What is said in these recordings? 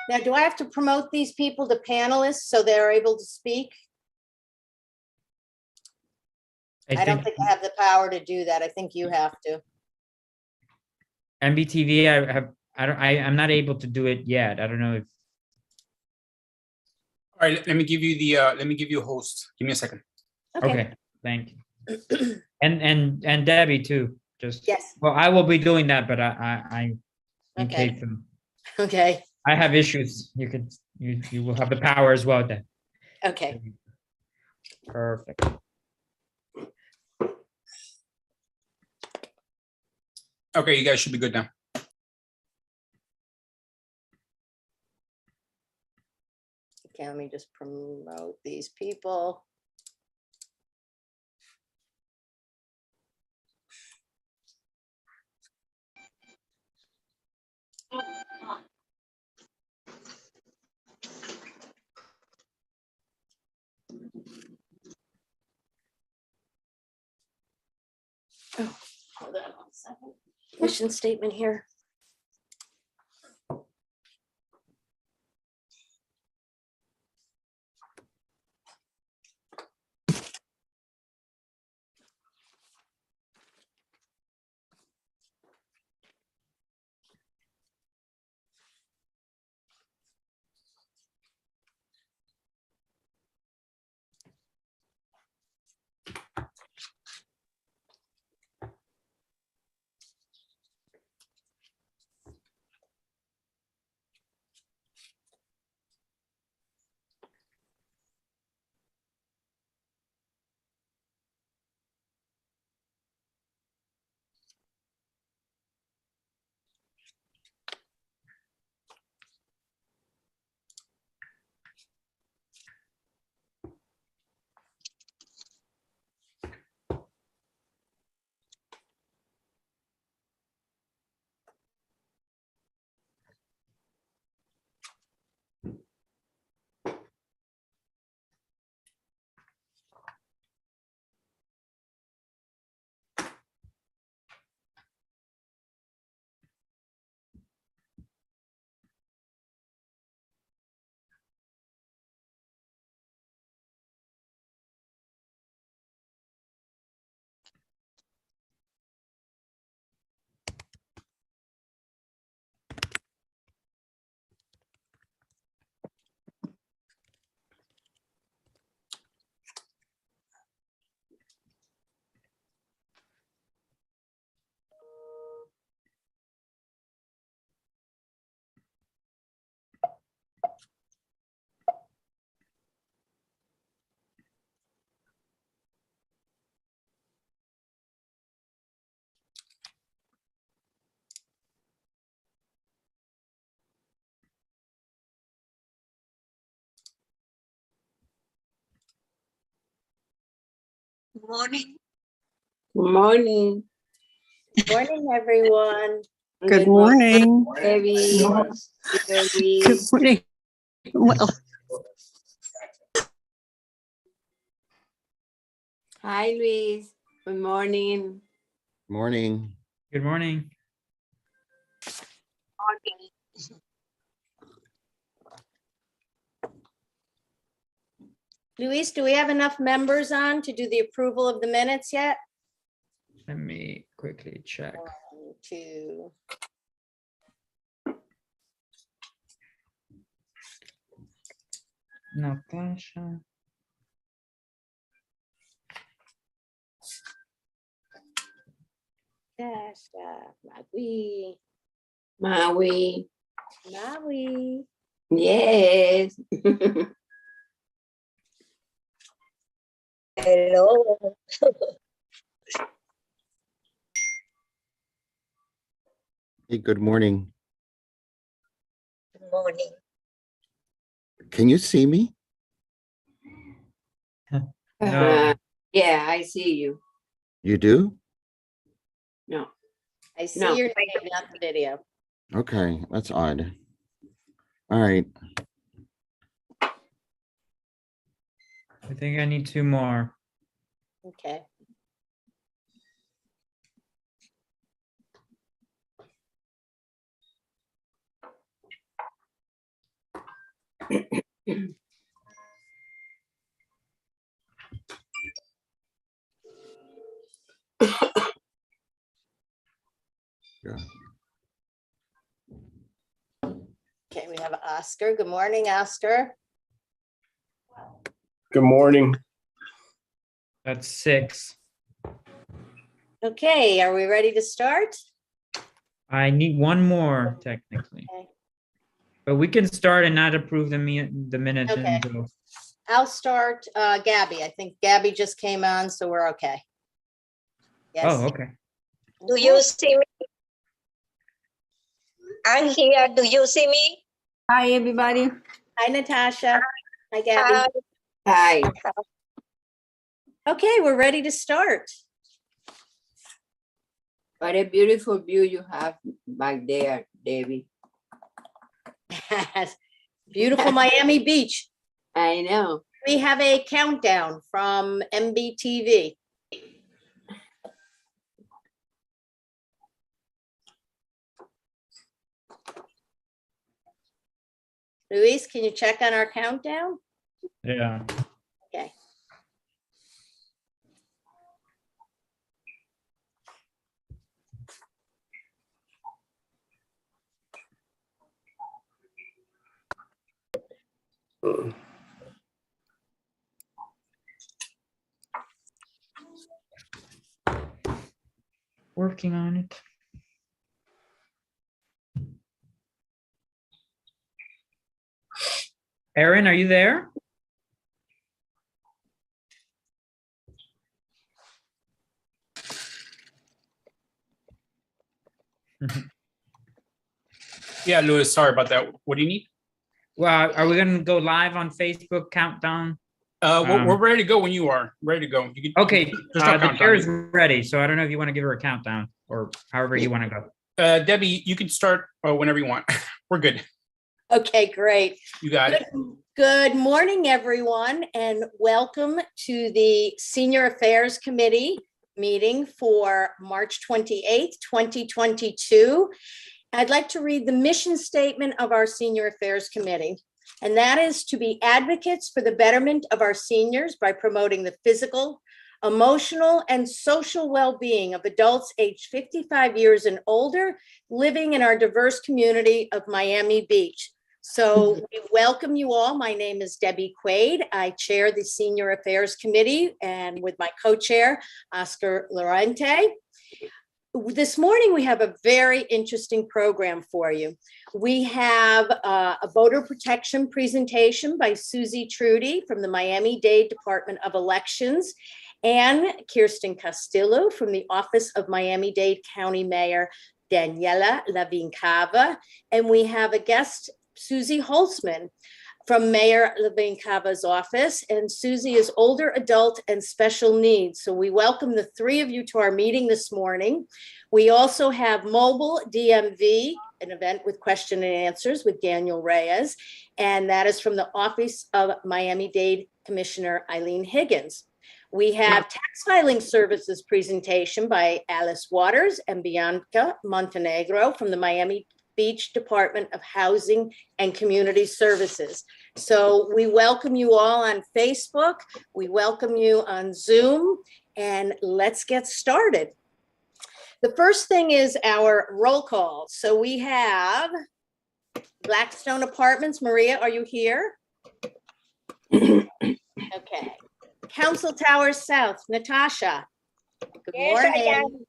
Now, do I have to promote these people to panelists so they're able to speak? I don't think I have the power to do that. I think you have to. MBTV, I'm not able to do it yet. I don't know if. All right, let me give you a host. Give me a second. Okay, thank you. And Debbie too, just. Yes. Well, I will be doing that, but I in Okay. case Okay. I have issues, you will have the power as well then. Okay. Perfect. Okay, you guys should be good now. Okay, let me just promote these people. Oh, hold on 1 second. Mission statement here. Morning. Morning. Morning, everyone. Good morning. Debbie. Good morning. Well, Hi, Luis. Good morning. Morning. Good morning. Luis, do we have enough members on to do the approval of the minutes yet? Let me quickly check. 1, 2. Natasha. Dasha, Maui, Maui. Maui. Yes. Hello. Hey, good morning. Good morning. Can you see me? No. Yeah, I see you. You do? No. I see No. your name, not the video. Okay, that's odd. All right. I think I need 2 more. Okay. Yeah. Okay, we have Oscar. Good morning, Oscar. Good morning. That's 6. Okay, are we ready to start? I need one more technically. Okay. But we can start and not approve the minutes Okay. until, I'll start, Gabby. I think Gabby just came on, so we're okay. Yes. oh, okay. Do you see me? I'm here. Do you see me? Hi, everybody. Hi, Natasha. Hi, Gabby. Hi. Okay, we're ready to start. What a beautiful view you have back there, Debbie. Beautiful Miami Beach. I know. We have a countdown from MBTV. Luis, can you check on our countdown? Yeah. Okay. Working on it. Erin, are you there? Yeah, Louis, sorry about that. What do you need? Well, are we gonna go live on Facebook countdown? We're ready to go when you are. Ready to go. You can, Okay, there's no the countdown. chair is ready, so I don't know if you want to give her a countdown or however you want to go. Debbie, you can start whenever you want. We're good. Okay, great. You got it. Good morning, everyone, and welcome to the Senior Affairs Committee meeting for March 28th, 2022. I'd like to read the mission statement of our Senior Affairs Committee, and that is to be advocates for the betterment of our seniors by promoting the physical, emotional, and social well-being of adults aged 55 years and older living in our diverse community of Miami Beach. So we welcome you all. My name is Debbie Quaid. I chair the Senior Affairs Committee and with my co-chair, Oscar Lorente. This morning, we have a very interesting program for you. We have a voter protection presentation by Susie Trudy from the Miami-Dade Department of Elections and Kirsten Castillo from the Office of Miami-Dade County Mayor Daniela Lavincava. And we have a guest, Susie Holtzman, from Mayor Lavincava's office, and Susie is older adult and special needs. So we welcome the three of you to our meeting this morning. We also have mobile DMV, an event with question and answers with Daniel Reyes, and that is from the Office of Miami-Dade Commissioner Eileen Higgins. We have tax filing services presentation by Alice Waters and Bianca Montenegro from the Miami Beach Department of Housing and Community Services. So we welcome you all on Facebook. We welcome you on Zoom, and let's get started. The first thing is our roll call. So we have Blackstone Apartments. Maria, are you here? Okay. Council Towers South, Natasha. Good Yes, I morning. am.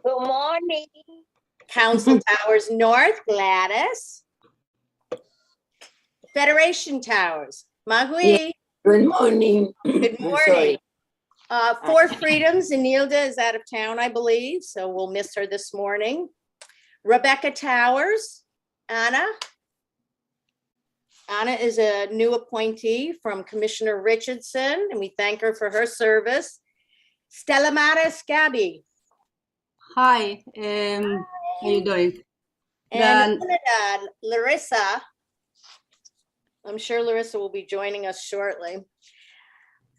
Good morning. Council Towers North, Gladys. Federation Towers, Magui. Good morning. Good I'm morning. sorry. Four Freedoms, Inilda is out of town, I believe, so we'll miss her this morning. Rebecca Towers, Anna. Anna is a new appointee from Commissioner Richardson, and we thank her for her service. Stella Maris, Gabby. Hi, how you doing? And Trinidad, Larissa. I'm sure Larissa will be joining us shortly.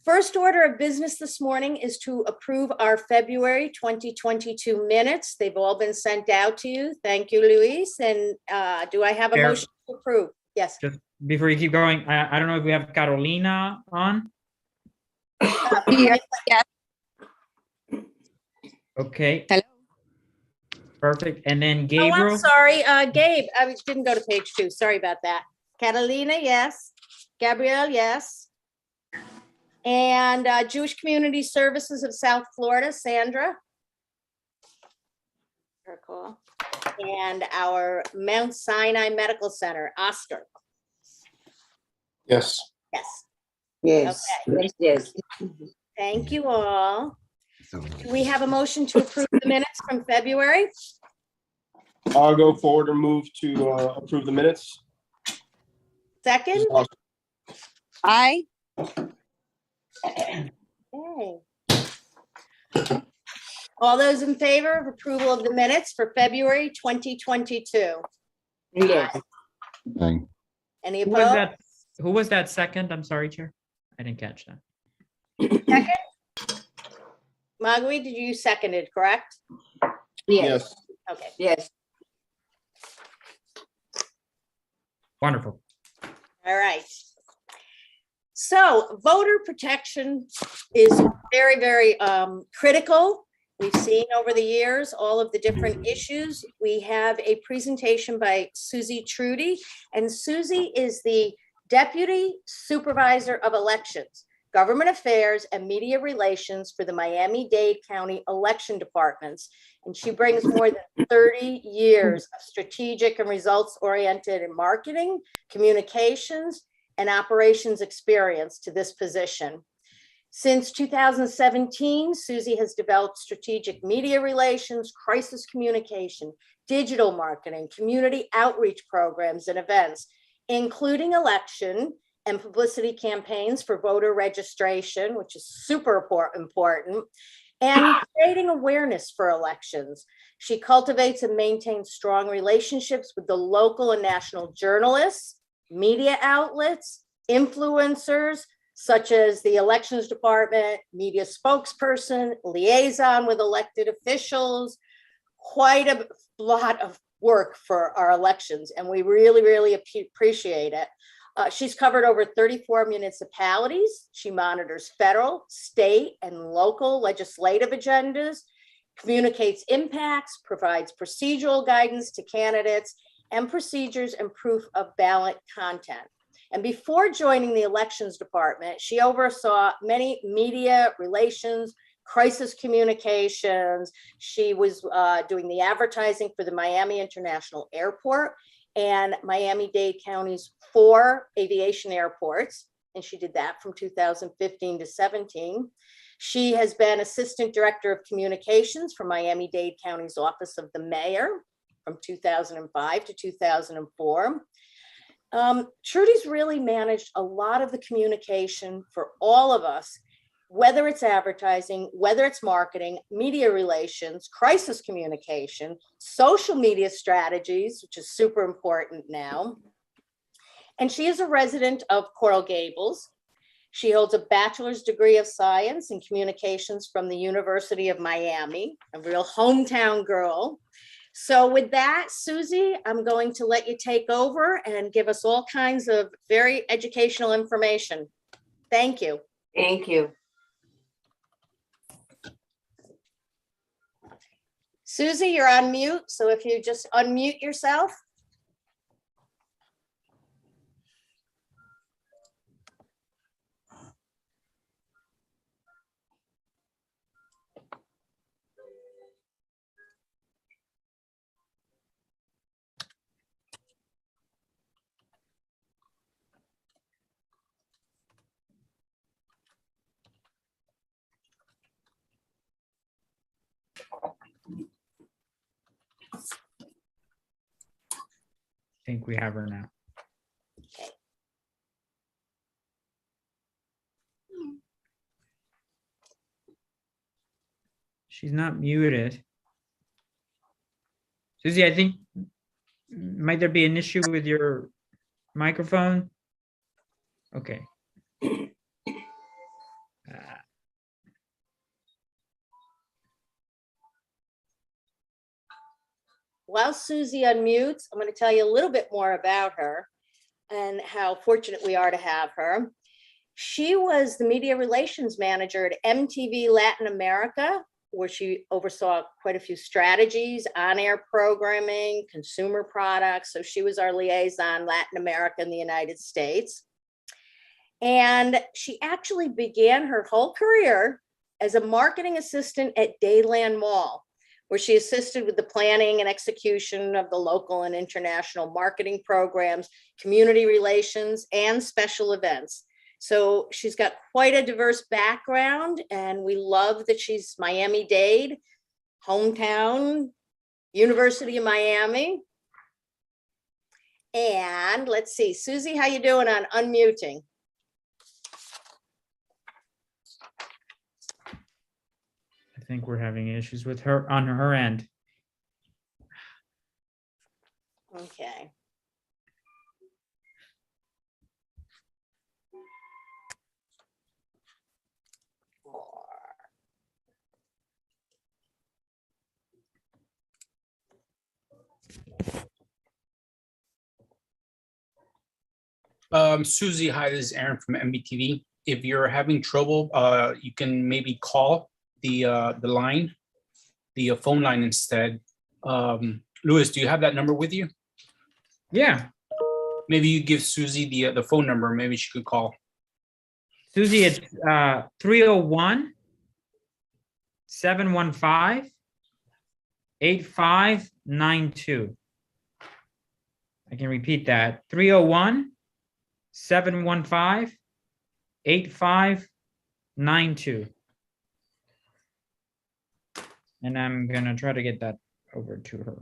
First order of business this morning is to approve our February 2022 minutes. They've all been sent out to you. Thank you, Luis. And do I have a Chair. motion to approve? Yes. before you keep going, I don't know if we have Carolina on. Here. Okay. Hello. Perfect. And then Oh, I'm Gabriel. sorry, Gabe, didn't go to page 2. Sorry about that. Catalina, yes. Gabrielle, yes. And Jewish Community Services of South Florida, Sandra. Her call. And our Mount Sinai Medical Center, Oscar. Yes. Yes, Yes, Okay. yes, yes. thank you all. Do we have a motion to approve the minutes from February? I'll go forward and move to approve the minutes. Second? Aye. Okay. All those in favor of approval of the minutes for February 2022? Yes. Thing. Any Who was opposed? that? Who was that second? I'm sorry, Chair. I didn't catch that. Magui, did you second it, correct? Yes, Okay. yes. Wonderful. All right. So voter protection is very, very critical. We've seen over the years all of the different issues. We have a presentation by Susie Trudy, and Susie is the Deputy Supervisor of Elections, Government Affairs and Media Relations for the Miami-Dade County Election Departments. And she brings more than 30 years of strategic and results-oriented marketing, communications, and operations experience to this position. Since 2017, Susie has developed strategic media relations, crisis communication, digital marketing, community outreach programs and events, including election and publicity campaigns for voter registration, which is super important, and creating awareness for elections. She cultivates and maintains strong relationships with the local and national journalists, media outlets, influencers, such as the elections department, media spokesperson, liaison with elected officials, quite a lot of work for our elections, and we really, really appreciate it. She's covered over 34 municipalities. She monitors federal, state, and local legislative agendas, communicates impacts, provides procedural guidance to candidates, and procedures and proof of ballot content. And before joining the elections department, she oversaw many media relations, crisis communications. She was doing the advertising for the Miami International Airport and Miami-Dade County's 4 aviation airports. And she did that from 2015 to 17. She has been Assistant Director of Communications for Miami-Dade County's Office of the Mayor from 2005 to 2004. Trudy's really managed a lot of the communication for all of us, whether it's advertising, whether it's marketing, media relations, crisis communication, social media strategies, which is super important now. And she is a resident of Coral Gables. She holds a bachelor's degree of science in communications from the University of Miami, a real hometown girl. So with that, Susie, I'm going to let you take over and give us all kinds of very educational information. Thank you. Thank you. Susie, you're on mute, so if you just unmute yourself. I think we have her now. She's not muted. Susie, I think, might there be an issue with your microphone? Okay. While Susie unmutes, I'm going to tell you a little bit more about her. and how fortunate we are to have her. She was the media relations manager at MTV Latin America, where she oversaw quite a few strategies, on-air programming, consumer products. So she was our liaison Latin America and the United States. And she actually began her whole career as a marketing assistant at Dayland Mall, where she assisted with the planning and execution of the local and international marketing programs, community relations, and special events. So she's got quite a diverse background, and we love that she's Miami-Dade, hometown, University of Miami. And let's see, Susie, how you doing on unmuting? I think we're having issues with her on her end. Okay. Susie, hi, this is Aaron from MBTV. If you're having trouble, you can maybe call the line, the phone line instead. Louis, do you have that number with you? Yeah, Maybe you give Susie the phone number. Maybe she could call. Susie, it's 301-715-8592. I can repeat that, 301-715-8592. And I'm gonna try to get that over to her.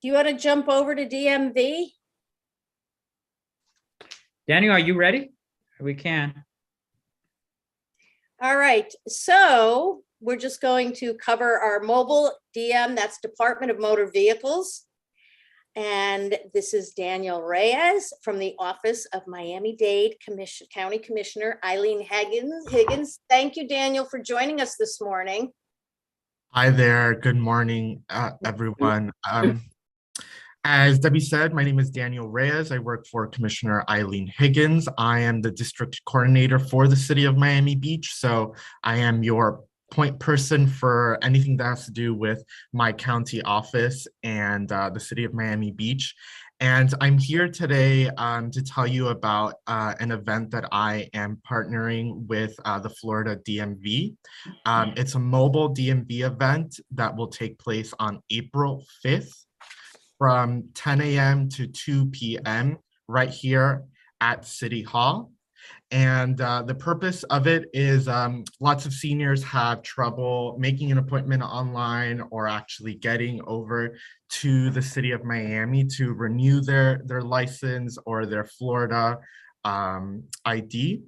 Do you want to jump over to DMV? Daniel, are you ready? We can. All right, so we're just going to cover our mobile DM, that's Department of Motor Vehicles. And this is Daniel Reyes from the Office of Miami-Dade County Commissioner Eileen Higgins. Thank you, Daniel, for joining us this morning. Hi there. Good morning, everyone. As Debbie said, my name is Daniel Reyes. I work for Commissioner Eileen Higgins. I am the district coordinator for the city of Miami Beach. So I am your point person for anything that has to do with my county office and the city of Miami Beach. And I'm here today to tell you about an event that I am partnering with the Florida DMV. It's a mobile DMV event that will take place on April 5th from 10 a.m. to 2 p.m. right here at City Hall. And the purpose of it is lots of seniors have trouble making an appointment online or actually getting over to the city of Miami to renew their license or their Florida ID,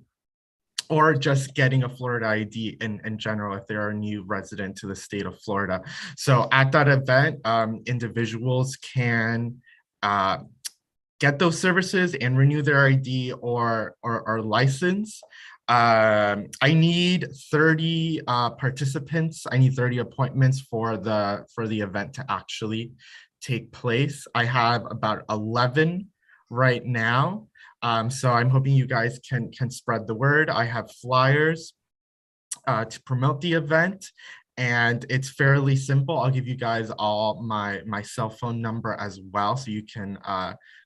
or just getting a Florida ID in general if they're a new resident to the state of Florida. So at that event, individuals can get those services and renew their ID or license. I need 30 participants. I need 30 appointments for the event to actually take place. I have about 11 right now. So I'm hoping you guys can spread the word. I have flyers to promote the event, and it's fairly simple. I'll give you guys all my cell phone number as well, so you can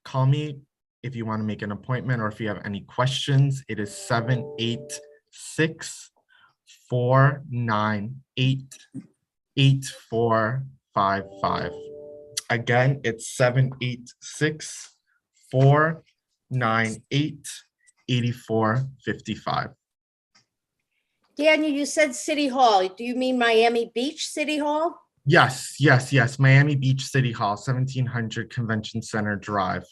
call me if you want to make an appointment or if you have any questions. It is 786-498-8455. Again, it's 786-498-8455. Daniel, you said City Hall. Do you mean Miami Beach City Hall? Yes. Miami Beach City Hall, 1700 Convention Center Drive.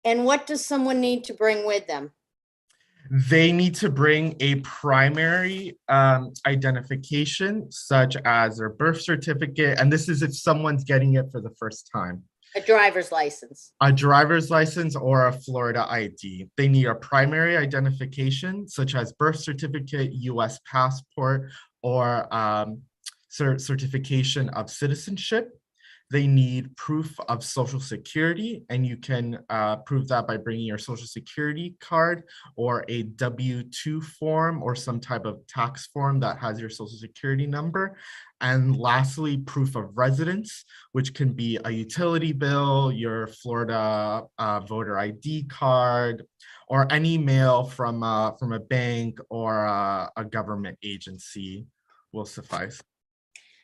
And what does someone need to bring with them? They need to bring a primary identification, such as their birth certificate. And this is if someone's getting it for the first time. A driver's license. A driver's license or a Florida ID. They need a primary identification, such as birth certificate, US passport, or certification of citizenship. they need proof of Social Security, and you can prove that by bringing your Social Security card or a W-2 form or some type of tax form that has your Social Security number. And lastly, proof of residence, which can be a utility bill, your Florida voter ID card, or any mail from a bank or a government agency will suffice.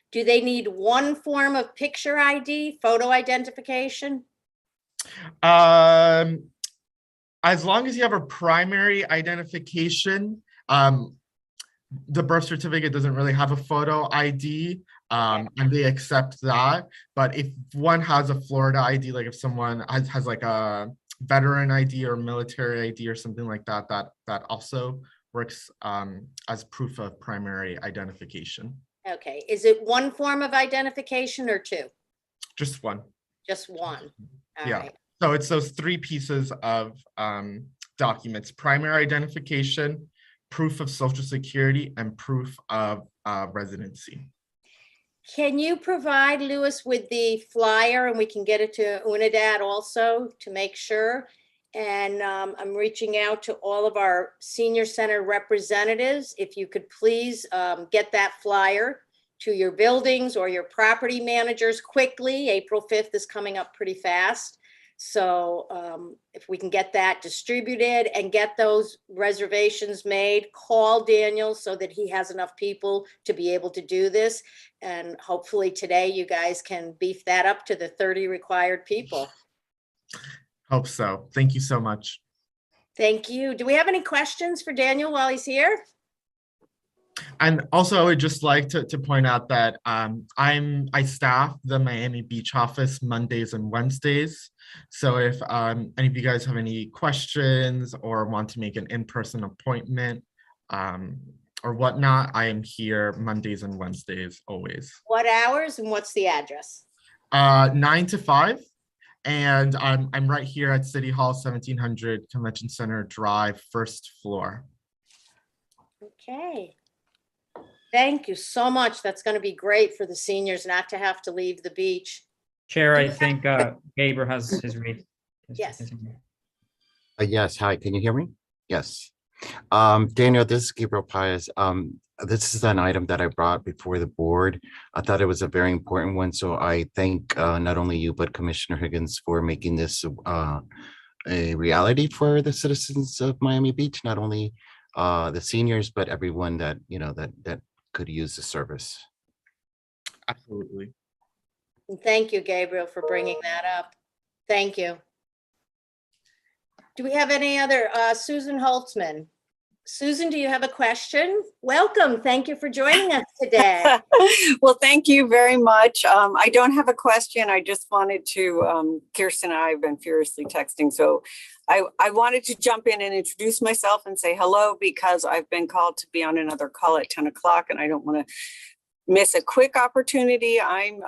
Do they need one form of picture ID, photo identification? As long as you have a primary identification, the birth certificate doesn't really have a photo ID, and they accept that. But if one has a Florida ID, like if someone has like a veteran ID or military ID or something like that, that also works as proof of primary identification. Okay, is it one form of identification or two? Just one. Just one. All Yeah. right. So it's those three pieces of documents: primary identification, proof of Social Security, and proof of residency. Can you provide Lewis with the flyer, and we can get it to Unidad also to make sure? And I'm reaching out to all of our senior center representatives. If you could please get that flyer to your buildings or your property managers quickly. April 5th is coming up pretty fast. So if we can get that distributed and get those reservations made, call Daniel so that he has enough people to be able to do this. And hopefully today you guys can beef that up to the 30 required people. Hope so. Thank you so much. Thank you. Do we have any questions for Daniel while he's here? And also, I would just like to point out that I staff the Miami Beach office Mondays and Wednesdays. So if any of you guys have any questions or want to make an in-person appointment or whatnot, I am here Mondays and Wednesdays always. What hours and what's the address? 9 to 5. And I'm right here at City Hall, 1700 Convention Center Drive, first floor. Okay. Thank you so much. That's going to be great for the seniors not to have to leave the beach. Chair, I think Gabriel has his read. Yes. Yes, hi, can you hear me? Yes. Daniel, this is Gabriel Paez. This is an item that I brought before the board. I thought it was a very important one, so I thank not only you, but Commissioner Higgins for making this a reality for the citizens of Miami Beach, not only the seniors, but everyone that, you know, that could use the service. Absolutely. And thank you, Gabriel, for bringing that up. Thank you. Do we have any other? Susan Holtzman. Susan, do you have a question? Welcome. Thank you for joining us today. Well, thank you very much. I don't have a question. I just wanted to, Kirsten and I have been furiously texting. So I wanted to jump in and introduce myself and say hello because I've been called to be on another call at 10 o'clock and I don't want to miss a quick opportunity. I'm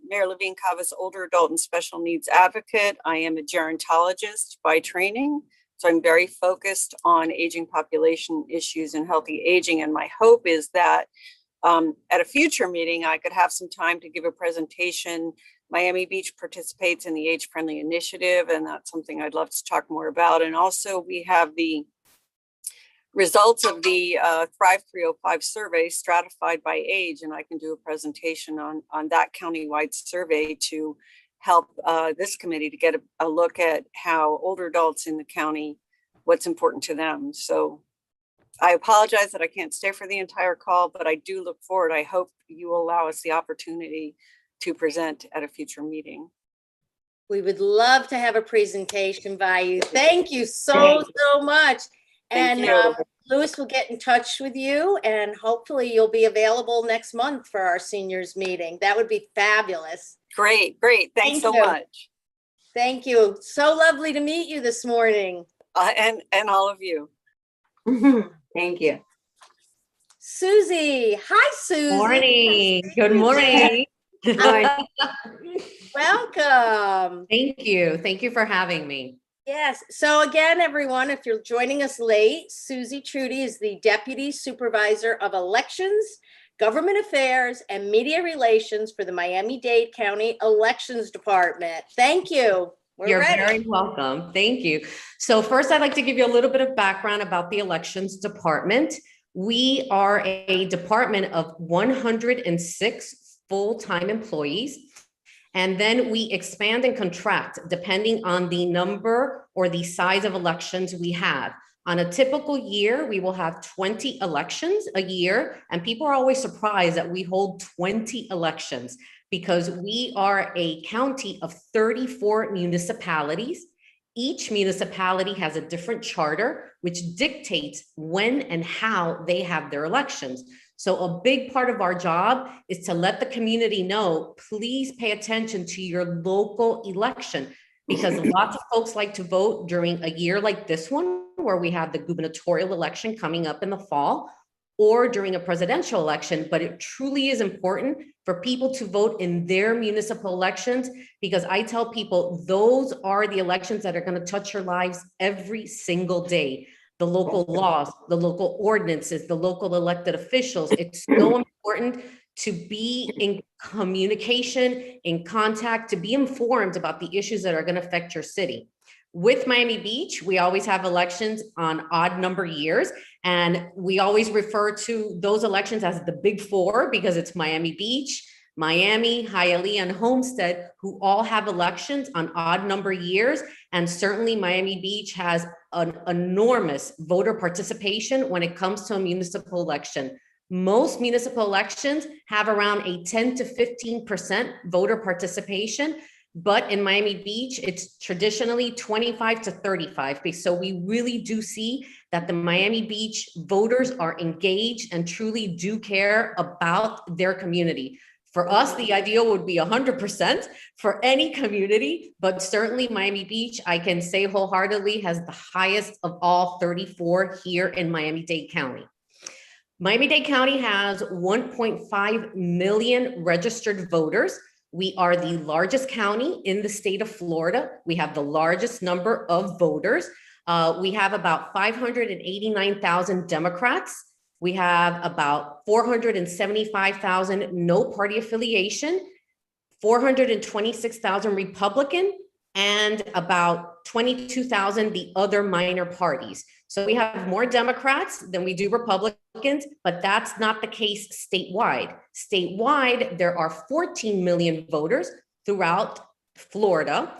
Mayor Levine Cava's older adult and special needs advocate. I am a gerontologist by training. So I'm very focused on aging population issues and healthy aging. And my hope is that at a future meeting, I could have some time to give a presentation. Miami Beach participates in the Age Friendly Initiative, and that's something I'd love to talk more about. And also we have the results of the Thrive 305 survey stratified by age, and I can do a presentation on that countywide survey to help this committee to get a look at how older adults in the county, what's important to them. So I apologize that I can't stay for the entire call, but I do look forward. I hope you will allow us the opportunity to present at a future meeting. We would love to have a presentation by you. Thank you so much. And Lewis will get in touch with you and hopefully you'll be available next month for our seniors meeting. That would be fabulous. Great. Thanks so much. Thank you. So lovely to meet you this morning. And all of you. Thank you. Susie. Hi, Susie. Morning. Good morning. Welcome. Thank you. Thank you for having me. Yes. So again, everyone, if you're joining us late, Susie Trudy is the Deputy Supervisor of Elections, Government Affairs and Media Relations for the Miami-Dade County Elections Department. Thank you. We're You're ready. very welcome. Thank you. So first, I'd like to give you a little bit of background about the Elections Department. We are a department of 106 full-time employees. And then we expand and contract depending on the number or the size of elections we have. On a typical year, we will have 20 elections a year, and people are always surprised that we hold 20 elections because we are a county of 34 municipalities. Each municipality has a different charter, which dictates when and how they have their elections. So a big part of our job is to let the community know, please pay attention to your local election, because lots of folks like to vote during a year like this one, where we have the gubernatorial election coming up in the fall, or during a presidential election. But it truly is important for people to vote in their municipal elections, because I tell people those are the elections that are going to touch your lives every single day. The local laws, the local ordinances, the local elected officials. It's so important to be in communication, in contact, to be informed about the issues that are going to affect your city. With Miami Beach, we always have elections on odd number years, and we always refer to those elections as the Big Four, because it's Miami Beach, Miami, Hialeah, and Homestead, who all have elections on odd number years. And certainly Miami Beach has an enormous voter participation when it comes to a municipal election. Most municipal elections have around a 10 to 15% voter participation, but in Miami Beach, it's traditionally 25 to 35. So we really do see that the Miami Beach voters are engaged and truly do care about their community. For us, the ideal would be 100% for any community, but certainly Miami Beach, I can say wholeheartedly, has the highest of all 34 here in Miami-Dade County. Miami-Dade County has 1.5 million registered voters. We are the largest county in the state of Florida. We have the largest number of voters. We have about 589,000 Democrats. We have about 475,000 no party affiliation, 426,000 Republican, and about 22,000 the other minor parties. So we have more Democrats than we do Republicans, but that's not the case statewide. Statewide, there are 14 million voters throughout Florida.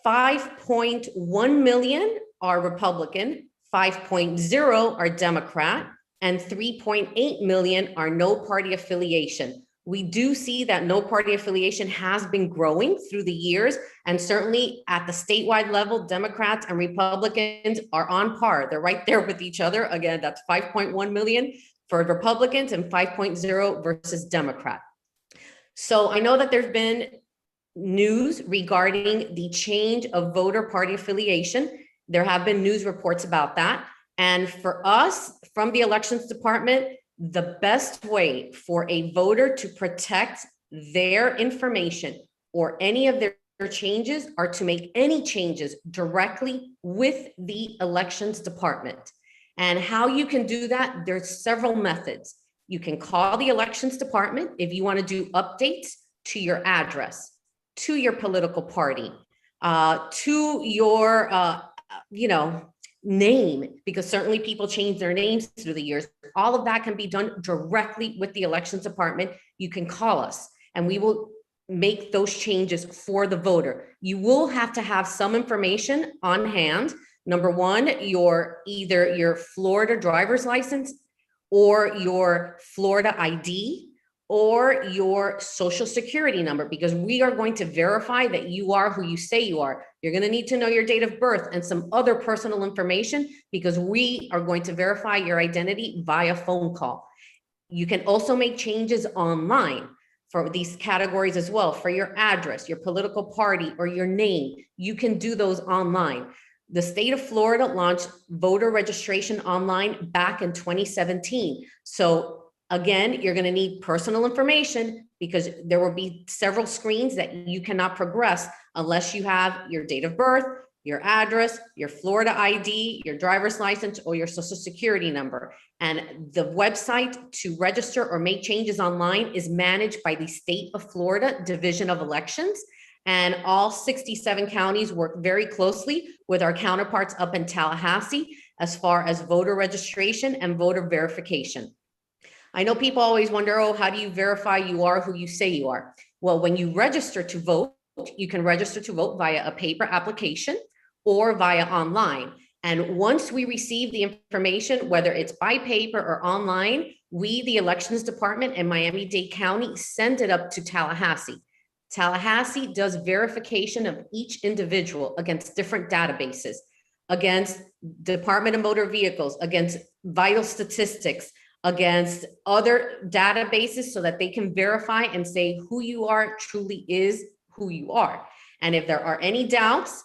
5.1 million are Republican, 5.0 are Democrat, and 3.8 million are no party affiliation. We do see that no party affiliation has been growing through the years, and certainly at the statewide level, Democrats and Republicans are on par. They're right there with each other. Again, that's 5.1 million for Republicans and 5.0 versus Democrat. So I know that there's been news regarding the change of voter party affiliation. There have been news reports about that. And for us, from the Elections Department, the best way for a voter to protect their information or any of their changes are to make any changes directly with the Elections Department. And how you can do that, there's several methods. You can call the Elections Department if you want to do updates to your address, to your political party, to your, name, because certainly people change their names through the years. All of that can be done directly with the Elections Department. You can call us and we will make those changes for the voter. You will have to have some information on hand. Number one, either your Florida driver's license or your Florida ID or your social security number, because we are going to verify that you are who you say you are. You're going to need to know your date of birth and some other personal information, because we are going to verify your identity via phone call. You can also make changes online for these categories as well. For your address, your political party, or your name, you can do those online. The state of Florida launched voter registration online back in 2017. So again, you're going to need personal information, because there will be several screens that you cannot progress unless you have your date of birth, your address, your Florida ID, your driver's license, or your social security number. And the website to register or make changes online is managed by the State of Florida Division of Elections. And all 67 counties work very closely with our counterparts up in Tallahassee as far as voter registration and voter verification. I know people always wonder, oh, how do you verify you are who you say you are? Well, when you register to vote, you can register to vote via a paper application or via online. And once we receive the information, whether it's by paper or online, we, the elections department in Miami-Dade County, send it up to Tallahassee. Tallahassee does verification of each individual against different databases, against Department of Motor Vehicles, against vital statistics, against other databases so that they can verify and say who you are truly is who you are. And if there are any doubts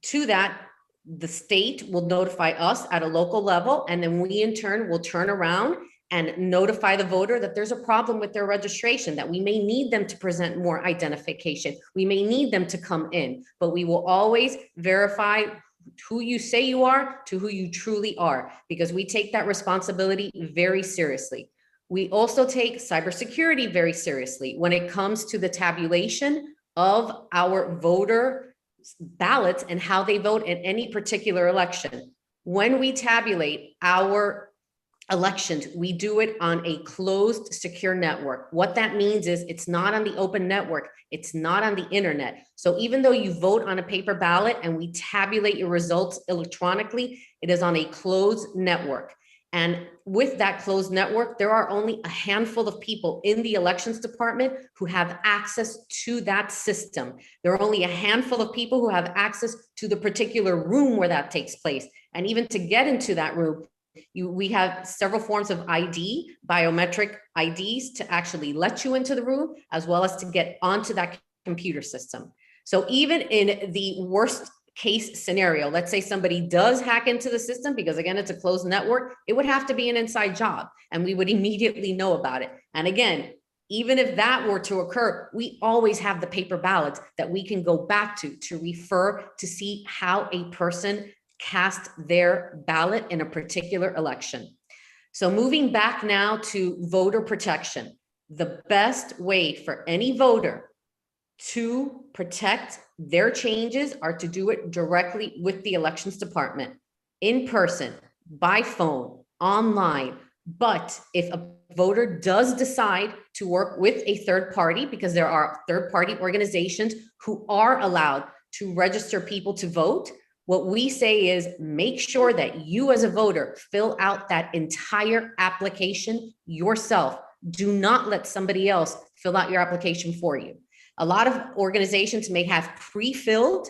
to that, the state will notify us at a local level, and then we in turn will turn around and notify the voter that there's a problem with their registration, that we may need them to present more identification. We may need them to come in, but we will always verify who you say you are to who you truly are, because we take that responsibility very seriously. We also take cybersecurity very seriously when it comes to the tabulation of our voter ballots and how they vote in any particular election. When we tabulate our elections, we do it on a closed, secure network. What that means is it's not on the open network. It's not on the internet. So even though you vote on a paper ballot and we tabulate your results electronically, it is on a closed network. And with that closed network, there are only a handful of people in the elections department who have access to that system. There are only a handful of people who have access to the particular room where that takes place. And even to get into that room, we have several forms of ID, biometric IDs, to actually let you into the room, as well as to get onto that computer system. So even in the worst case scenario, let's say somebody does hack into the system, because again, it's a closed network, it would have to be an inside job and we would immediately know about it. And again, even if that were to occur, we always have the paper ballots that we can go back to refer to see how a person cast their ballot in a particular election. So moving back now to voter protection, the best way for any voter to protect their changes are to do it directly with the elections department, in person, by phone, online. But if a voter does decide to work with a third party, because there are third party organizations who are allowed to register people to vote, what we say is make sure that you as a voter fill out that entire application yourself. Do not let somebody else fill out your application for you. A lot of organizations may have pre-filled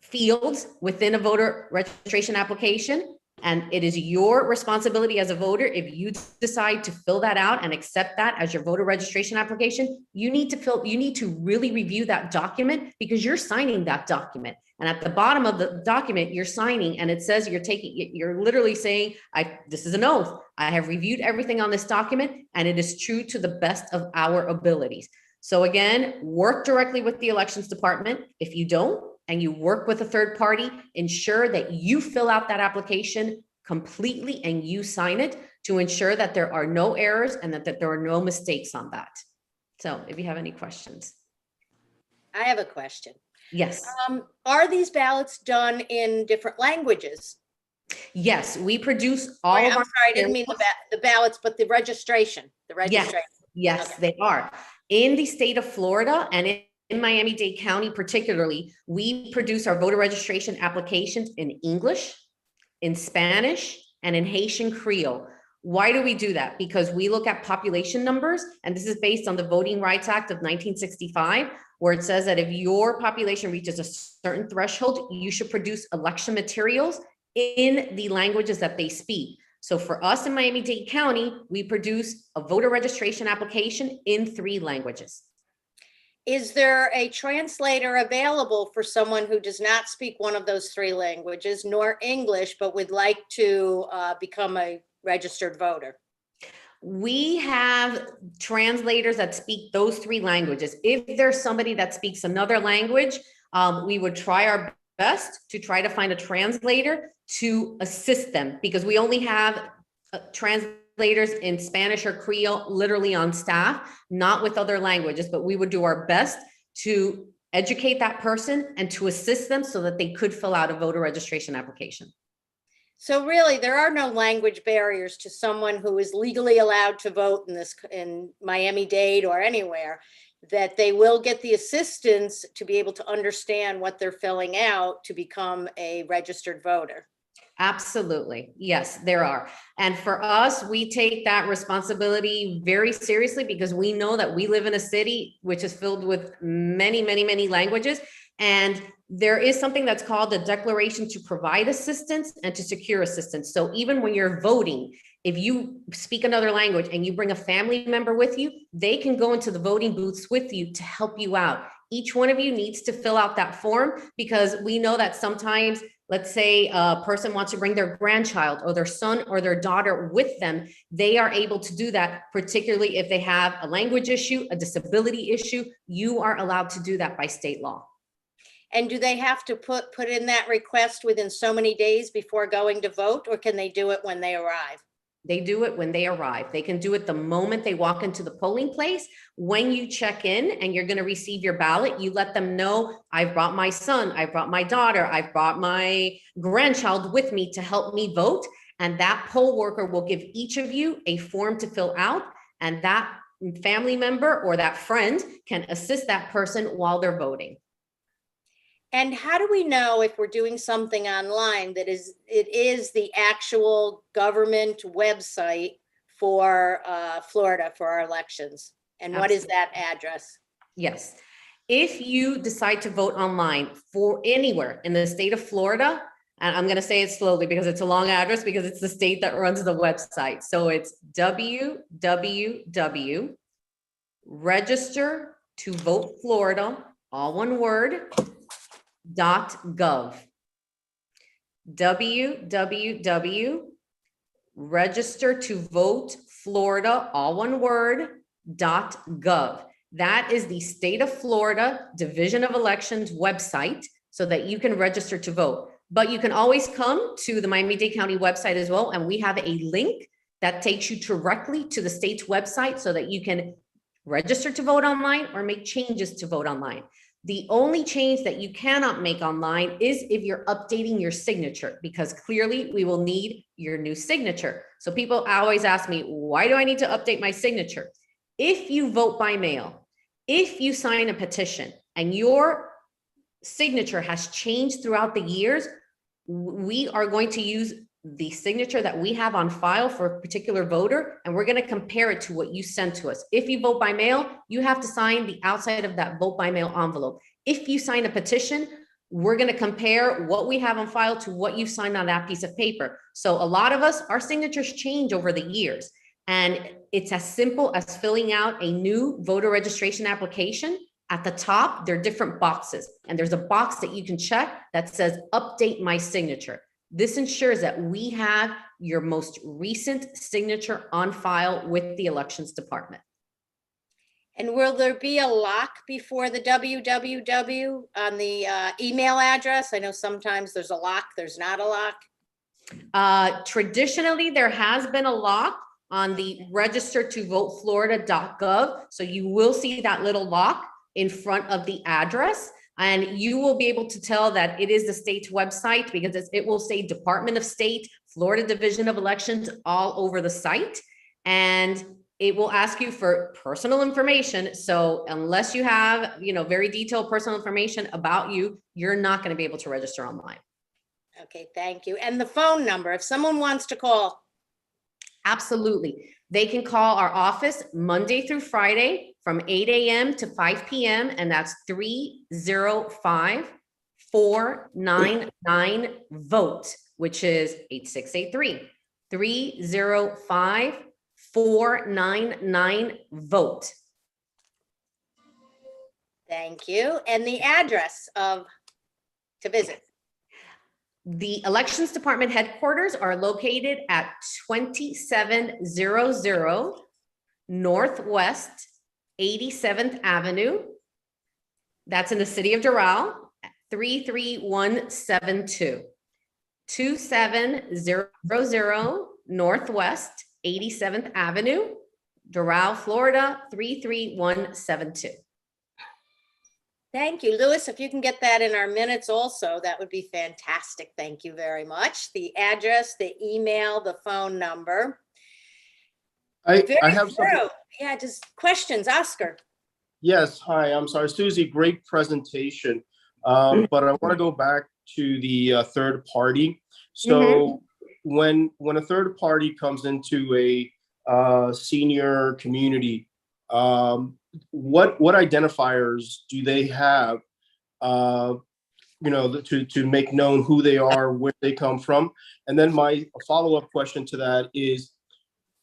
fields within a voter registration application, and it is your responsibility as a voter. If you decide to fill that out and accept that as your voter registration application, you need to really review that document, because you're signing that document. And at the bottom of the document, you're signing, and it says you're literally saying, this is an oath. I have reviewed everything on this document, and it is true to the best of our abilities. So again, work directly with the elections department. If you don't, and you work with a third party, ensure that you fill out that application completely and you sign it to ensure that there are no errors and that there are no mistakes on that. So if you have any questions. I have a question. Yes. Are these ballots done in different languages? Yes, we produce all of our. I'm sorry, I didn't mean the ballots, but the registration. Yes, okay. They are. In the state of Florida and in Miami-Dade County particularly, we produce our voter registration applications in English, in Spanish, and in Haitian Creole. Why do we do that? Because we look at population numbers, and this is based on the Voting Rights Act of 1965, where it says that if your population reaches a certain threshold, you should produce election materials in the languages that they speak. So for us in Miami-Dade County, we produce a voter registration application in 3 languages. Is there a translator available for someone who does not speak one of those 3 languages, nor English, but would like to become a registered voter? We have translators that speak those 3 languages. If there's somebody that speaks another language, we would try our best to try to find a translator to assist them, because we only have translators in Spanish or Creole literally on staff, not with other languages, but we would do our best to educate that person and to assist them so that they could fill out a voter registration application. So really, there are no language barriers to someone who is legally allowed to vote in Miami-Dade or anywhere, that they will get the assistance to be able to understand what they're filling out to become a registered voter. Absolutely. Yes, there are. And for us, we take that responsibility very seriously, because we know that we live in a city which is filled with many, many, many languages. And there is something that's called a declaration to provide assistance and to secure assistance. So even when you're voting, if you speak another language and you bring a family member with you, they can go into the voting booths with you to help you out. Each one of you needs to fill out that form, because we know that sometimes, let's say a person wants to bring their grandchild or their son or their daughter with them, they are able to do that, particularly if they have a language issue, a disability issue. You are allowed to do that by state law. And do they have to put in that request within so many days before going to vote, or can they do it when they arrive? They do it when they arrive. They can do it the moment they walk into the polling place. When you check in and you're going to receive your ballot, you let them know, I've brought my son, I've brought my daughter, I've brought my grandchild with me to help me vote. And that poll worker will give each of you a form to fill out, and that family member or that friend can assist that person while they're voting. And how do we know if we're doing something online that it is the actual government website for Florida for our elections? And what is that address? Yes. If you decide to vote online for anywhere in the state of Florida, and I'm going to say it slowly because it's a long address, because it's the state that runs the website. So it's www.registertovoteflorida, all one word, .gov. www.registertovoteflorida, all one word, .gov. That is the state of Florida Division of Elections website, so that you can register to vote. But you can always come to the Miami-Dade County website as well, and we have a link that takes you directly to the state's website so that you can register to vote online or make changes to vote online. The only change that you cannot make online is if you're updating your signature, because clearly we will need your new signature. So people always ask me, why do I need to update my signature? If you vote by mail, if you sign a petition and your signature has changed throughout the years, we are going to use the signature that we have on file for a particular voter, and we're going to compare it to what you sent to us. If you vote by mail, you have to sign the outside of that vote by mail envelope. If you sign a petition, we're going to compare what we have on file to what you signed on that piece of paper. So a lot of us, our signatures change over the years, and it's as simple as filling out a new voter registration application. At the top, there are different boxes, and there's a box that you can check that says update my signature. This ensures that we have your most recent signature on file with the elections department. And will there be a lock before the www on the email address? I know sometimes there's a lock, there's not a lock. Traditionally, there has been a lock on the registertovoteflorida.gov. So you will see that little lock in front of the address. And you will be able to tell that it is the state's website, because it will say Department of State, Florida Division of Elections all over the site. And it will ask you for personal information. So unless you have, very detailed personal information about you, you're not going to be able to register online. Okay, thank you. And the phone number, if someone wants to call. Absolutely. They can call our office Monday through Friday from 8 a.m. to 5 p.m. And that's 305-499-VOTE, which is 8683. 305-499-VOTE. Thank you. And the address to visit. The Elections Department headquarters are located at 2700 Northwest 87th Avenue. That's in the city of Doral. 33172. 2700 Northwest 87th Avenue, Doral, Florida, 33172. Thank you. Louis, if you can get that in our minutes also, that would be fantastic. Thank you very much. The address, the email, the phone number. I Very have something. thorough. Yeah, just questions, Oscar. Yes, hi, I'm sorry, Susie, great presentation. But I want to go back to the third party. So when a third party comes into a senior community, what identifiers do they have, to make known who they are, where they come from? And then my follow-up question to that is,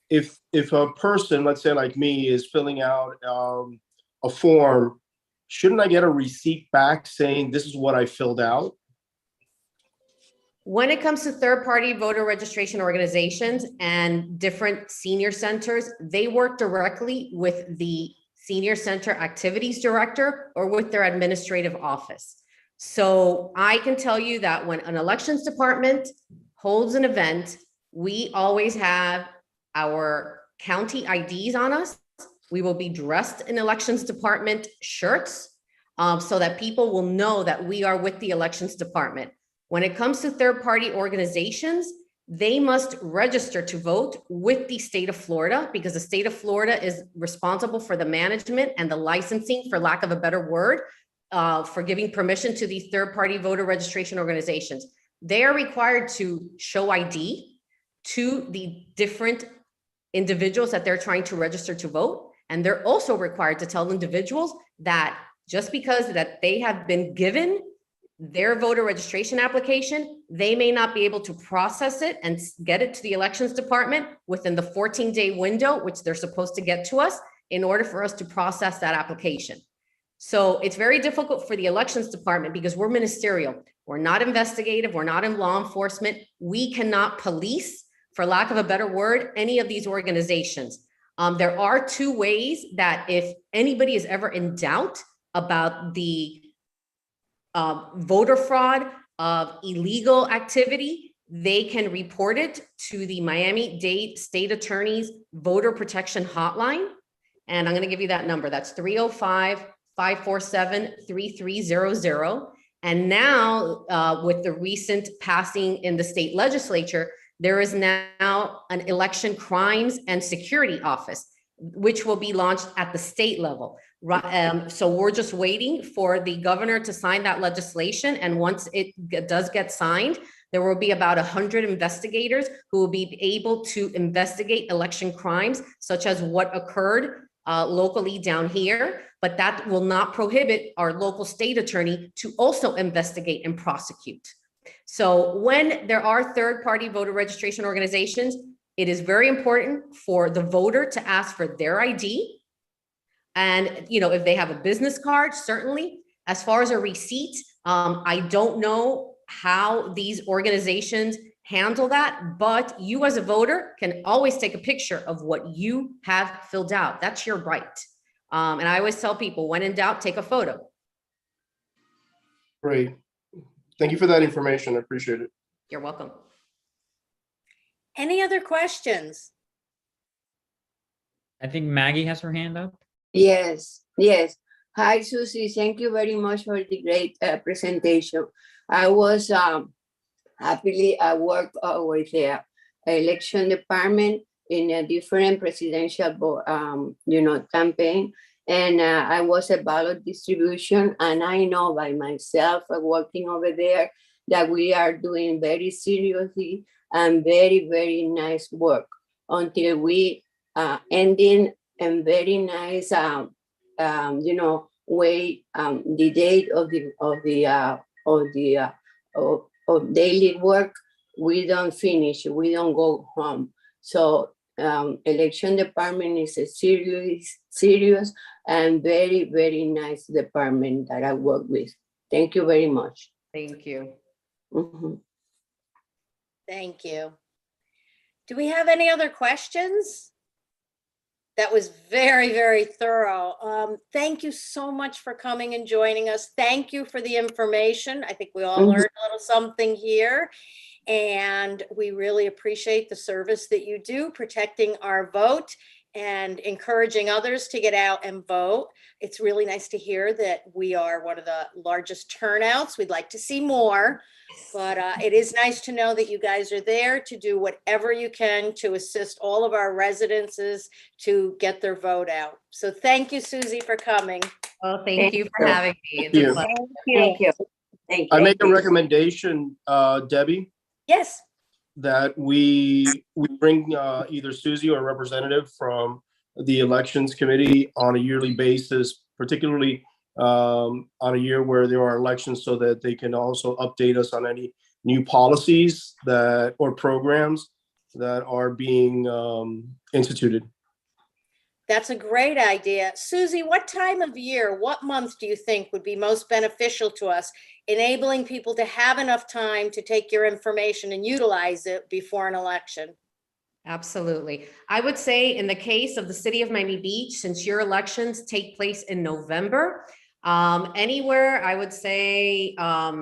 if a person, let's say like me, is filling out a form, shouldn't I get a receipt back saying this is what I filled out? When it comes to third-party voter registration organizations and different senior centers, they work directly with the senior center activities director or with their administrative office. So I can tell you that when an elections department holds an event, we always have our county IDs on us. We will be dressed in elections department shirts so that people will know that we are with the elections department. When it comes to third-party organizations, they must register to vote with the state of Florida because the state of Florida is responsible for the management and the licensing, for lack of a better word, for giving permission to these third-party voter registration organizations. They are required to show ID to the different individuals that they're trying to register to vote. And they're also required to tell individuals that just because that they have been given their voter registration application, they may not be able to process it and get it to the elections department within the 14-day window, which they're supposed to get to us in order for us to process that application. So it's very difficult for the elections department because we're ministerial. We're not investigative. We're not in law enforcement. We cannot police, for lack of a better word, any of these organizations. There are two ways that if anybody is ever in doubt about the voter fraud of illegal activity, they can report it to the Miami-Dade State Attorney's Voter Protection Hotline. And I'm going to give you that number. That's 305-547-3300. And now with the recent passing in the state legislature, there is now an election crimes and security office, which will be launched at the state level. So we're just waiting for the governor to sign that legislation. And once it does get signed, there will be about 100 investigators who will be able to investigate election crimes, such as what occurred locally down here. But that will not prohibit our local state attorney to also investigate and prosecute. So when there are third-party voter registration organizations, it is very important for the voter to ask for their ID. And, if they have a business card, certainly. As far as a receipt, I don't know how these organizations handle that, but you as a voter can always take a picture of what you have filled out. That's your right. And I always tell people, when in doubt, take a photo. Great. Thank you for that information. I appreciate it. You're welcome. Any other questions? I think Maggie has her hand up. Yes. Hi, Susie. Thank you very much for the great presentation. I was happily I worked with the election department in a different presidential campaign, and I was a ballot distribution, and I know by myself working over there that we are doing very seriously and very, very nice work until we ending and very nice way the date of daily work. We don't finish, we don't go home. So election department is a serious and very, very nice department that I work with. Thank you very much. Thank you. Thank you. Do we have any other questions That was very, very thorough. Thank you so much for coming and joining us. Thank you for the information. I think we all learned a little something here. And we really appreciate the service that you do, protecting our vote and encouraging others to get out and vote. It's really nice to hear that we are one of the largest turnouts. We'd like to see more, but it is nice to know that you guys are there to do whatever you can to assist all of our residences to get their vote out. So thank you, Susie, for coming. Oh, thank you for having me. It's Thank a you. pleasure. Thank you. Thank you. I make a recommendation, Debbie, Yes. that we bring either Susie or a representative from the elections committee on a yearly basis, particularly on a year where there are elections, so that they can also update us on any new policies that or programs that are being instituted. That's a great idea. Susie, what time of year, what month do you think would be most beneficial to us, enabling people to have enough time to take your information and utilize it before an election? Absolutely. I would say in the case of the city of Miami Beach, since your elections take place in November, anywhere, I would say, let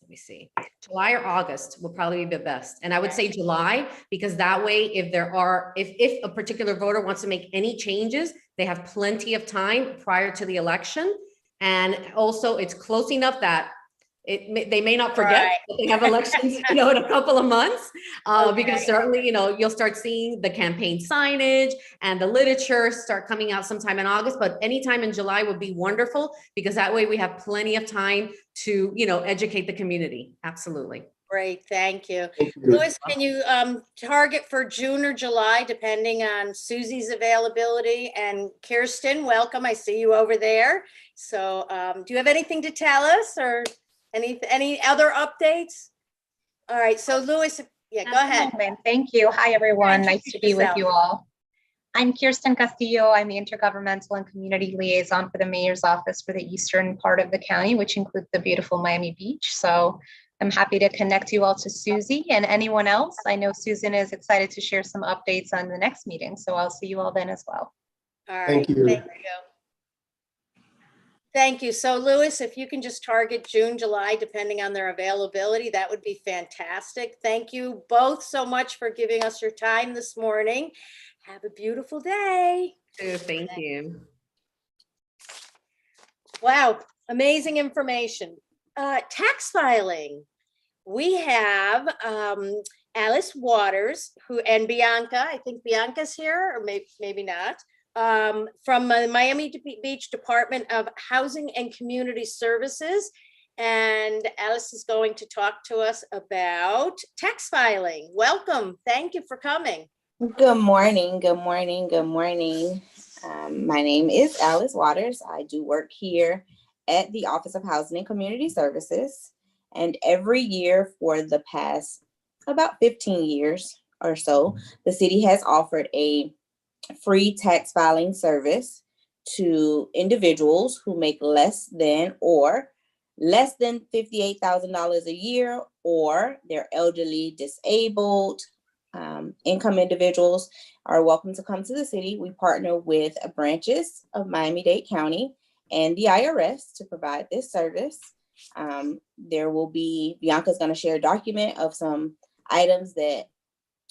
me see, July or August will probably be the best. And I would say July, because that way, if a particular voter wants to make any changes, they have plenty of time prior to the election. And also it's close enough that they may not forget that they have elections, in a couple of months, because certainly, you'll start seeing the campaign signage and the literature start coming out sometime in August, but anytime in July would be wonderful, because that way we have plenty of time to, educate the community. Absolutely. Great, thank you. Thank you. Louis, can you target for June or July, depending on Susie's availability? And Kirsten, welcome, I see you over there. So do you have anything to tell us, or any other updates? All right, so Louis, yeah, go ahead. Thank you. Hi, everyone. Nice to be with yourself. you all. I'm Kirsten Castillo. I'm the Intergovernmental and Community Liaison for the Mayor's Office for the eastern part of the county, which includes the beautiful Miami Beach. So I'm happy to connect you all to Susie and anyone else. I know Susan is excited to share some updates on the next meeting, so I'll see you all then as well. All right, Thank you. Thank you. So Louis, if you can just target June, July, depending on their availability, that would be fantastic. Thank you both so much for giving us your time this morning. Have a beautiful day. Thank you. Wow, amazing information. Tax filing. We have Alice Waters, and Bianca. I think Bianca's here, or maybe not. From the Miami Beach Department of Housing and Community Services. And Alice is going to talk to us about tax filing. Welcome. Thank you for coming. Good morning. Good morning. Good morning. My name is Alice Waters. I do work here at the Office of Housing and Community Services. And every year for the past about 15 years or so, the city has offered a free tax filing service to individuals who make less than $58,000 a year, or they're elderly, disabled, income individuals are welcome to come to the city. We partner with branches of Miami-Dade County and the IRS to provide this service. There will be, Bianca's going to share a document of some items that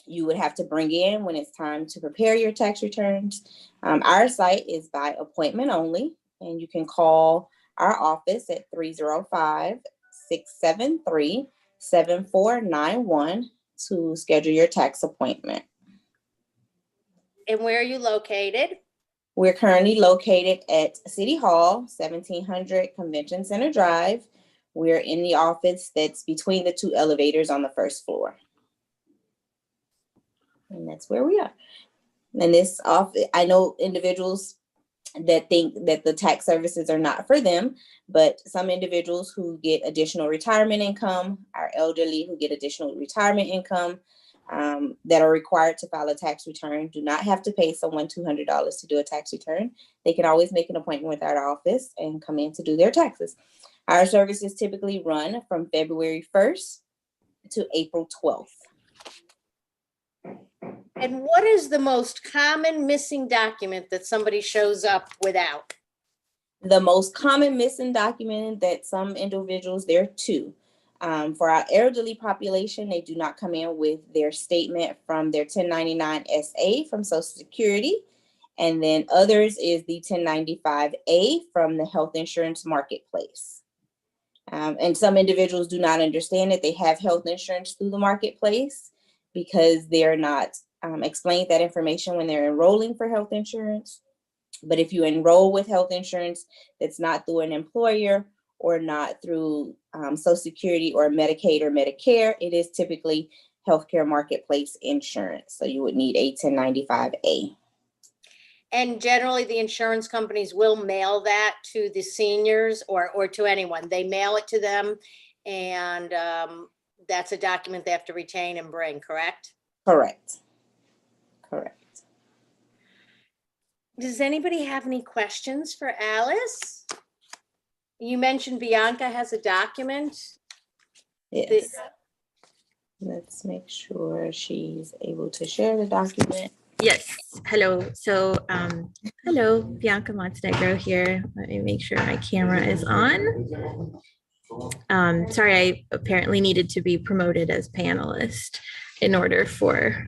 you would have to bring in when it's time to prepare your tax returns. Our site is by appointment only, and you can call our office at 305-673-7491 to schedule your tax appointment. And where are you located? We're currently located at City Hall, 1700 Convention Center Drive. We're in the office that's between the two elevators on the first floor. And that's where we are. And this office, I know individuals that think that the tax services are not for them, but some individuals who get additional retirement income, our elderly who get additional retirement income, that are required to file a tax return do not have to pay someone $200 to do a tax return. They can always make an appointment with our office and come in to do their taxes. Our services typically run from February 1st to April 12th. And what is the most common missing document that somebody shows up without? The most common missing document that some individuals, there are two. For our elderly population, they do not come in with their statement from their 1099 SA from Social Security. And then others is the 1095A from the health insurance marketplace. And some individuals do not understand that they have health insurance through the marketplace because they're not explained that information when they're enrolling for health insurance. But if you enroll with health insurance that's not through an employer or not through Social Security or Medicaid or Medicare, it is typically healthcare marketplace insurance. So you would need a 1095A. And generally, the insurance companies will mail that to the seniors or to anyone. They mail it to them, and that's a document they have to retain and bring, correct? Correct. Correct. Does anybody have any questions for Alice? You mentioned Bianca has a document. Yes. Let's make sure she's able to share the document. Yes, hello. So, hello, Bianca Montenegro here. Let me make sure my camera is on. Sorry, I apparently needed to be promoted as panelist in order for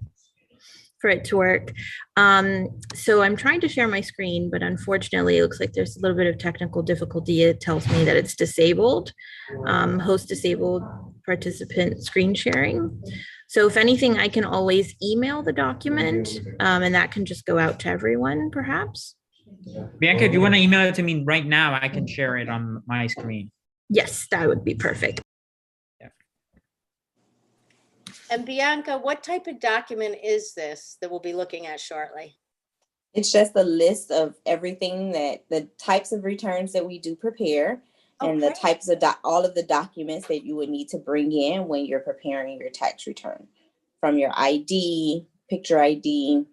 it to work. So I'm trying to share my screen, but unfortunately, it looks like there's a little bit of technical difficulty. It tells me that it's disabled, host disabled participant screen sharing. So if anything, I can always email the document, and that can just go out to everyone, perhaps. Bianca, if you want to email it to me right now, I can share it on my screen. Yes, that would be perfect. And Bianca, what type of document is this that we'll be looking at shortly? It's just a list of everything that the types of returns that we do prepare and the types of all of the documents that you would need to bring in when you're preparing your tax return, from your ID, picture ID,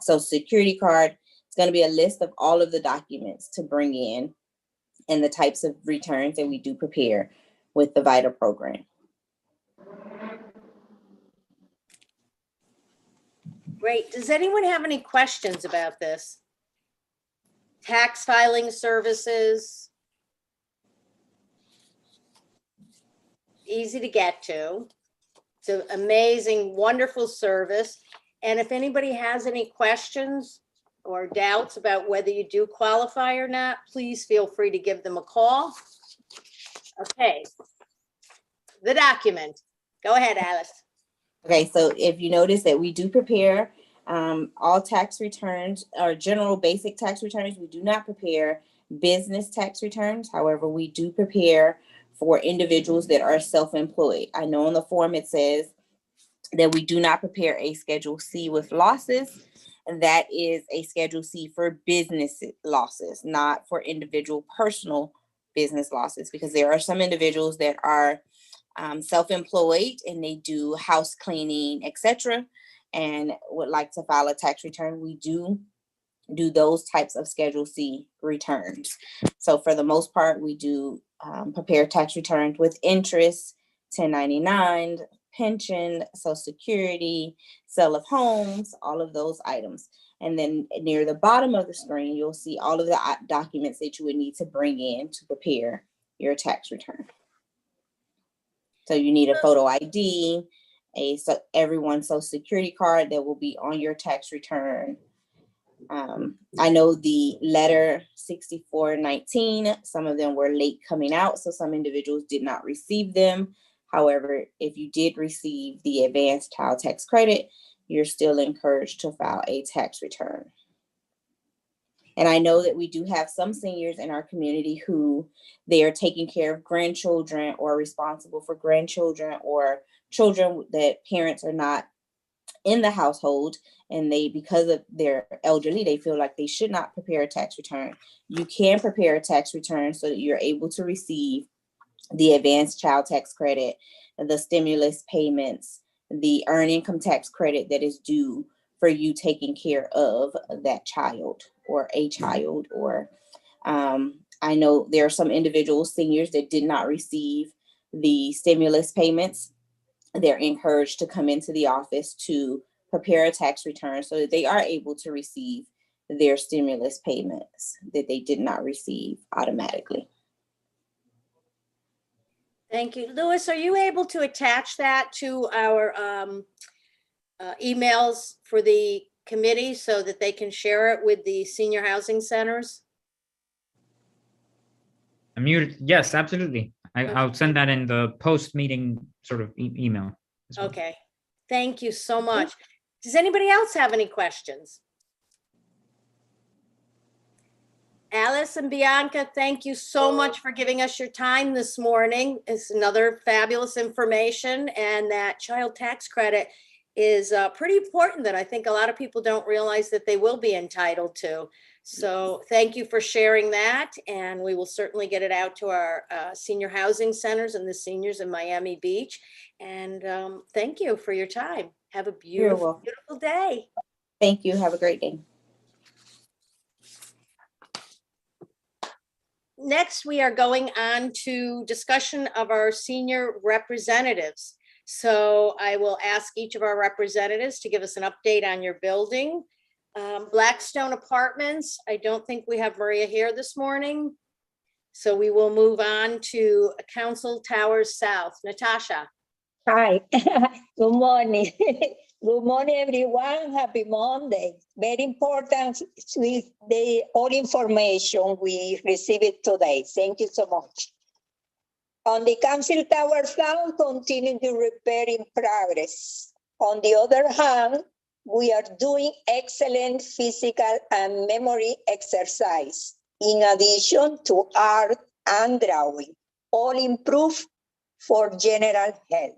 Social Security card. It's going to be a list of all of the documents to bring in and the types of returns that we do prepare with the VITA program. Great. Does anyone have any questions about this? Tax filing services. Easy to get to. It's an amazing, wonderful service. And if anybody has any questions or doubts about whether you do qualify or not, please feel free to give them a call. Okay. The document. Go ahead, Alice. Okay, so if you notice that we do prepare all tax returns or general basic tax returns, we do not prepare business tax returns. However, we do prepare for individuals that are self-employed. I know on the form it says that we do not prepare a Schedule C with losses, and that is a Schedule C for business losses, not for individual personal business losses, because there are some individuals that are self-employed and they do house cleaning, etc., and would like to file a tax return. We do those types of Schedule C returns. So for the most part, we do prepare tax returns with interest, 1099, pension, Social Security, sale of homes, all of those items. And then near the bottom of the screen, you'll see all of the documents that you would need to bring in to prepare your tax return. So you need a photo ID, everyone's Social Security card that will be on your tax return. I know the letter 6419, some of them were late coming out, so some individuals did not receive them. However, if you did receive the advanced child tax credit, you're still encouraged to file a tax return. And I know that we do have some seniors in our community who they are taking care of grandchildren or responsible for grandchildren or children that parents are not in the household, and they, because of their elderly, they feel like they should not prepare a tax return. You can prepare a tax return so that you're able to receive the advanced child tax credit, the stimulus payments, the earned income tax credit that is due for you taking care of that child or a child. Or I know there are some individuals, seniors, that did not receive the stimulus payments. They're encouraged to come into the office to prepare a tax return so that they are able to receive their stimulus payments that they did not receive automatically. Thank you. Louis, are you able to attach that to our emails for the committee so that they can share it with the senior housing centers? I'm muted. Yes, absolutely. I'll send that in the post-meeting sort of email. as well. Okay, thank you so much. Does anybody else have any questions? Alice and Bianca, thank you so much for giving us your time this morning. It's another fabulous information, and that child tax credit is pretty important that I think a lot of people don't realize that they will be entitled to. So thank you for sharing that, and we will certainly get it out to our senior housing centers and the seniors in Miami Beach. And thank you for your time. Have a beautiful, beautiful day. Thank you. Have a great day. Next, we are going on to discussion of our senior representatives. So I will ask each of our representatives to give us an update on your building. Blackstone Apartments, I don't think we have Maria here this morning. So we will move on to Council Towers South. Natasha. Hi, good morning. Good morning, everyone. Happy Monday. Very important with the all information we received today. Thank you so much. On the Council Tower South, continue to repair in progress. On the other hand, we are doing excellent physical and memory exercise, in addition to art and drawing, all improved for general health.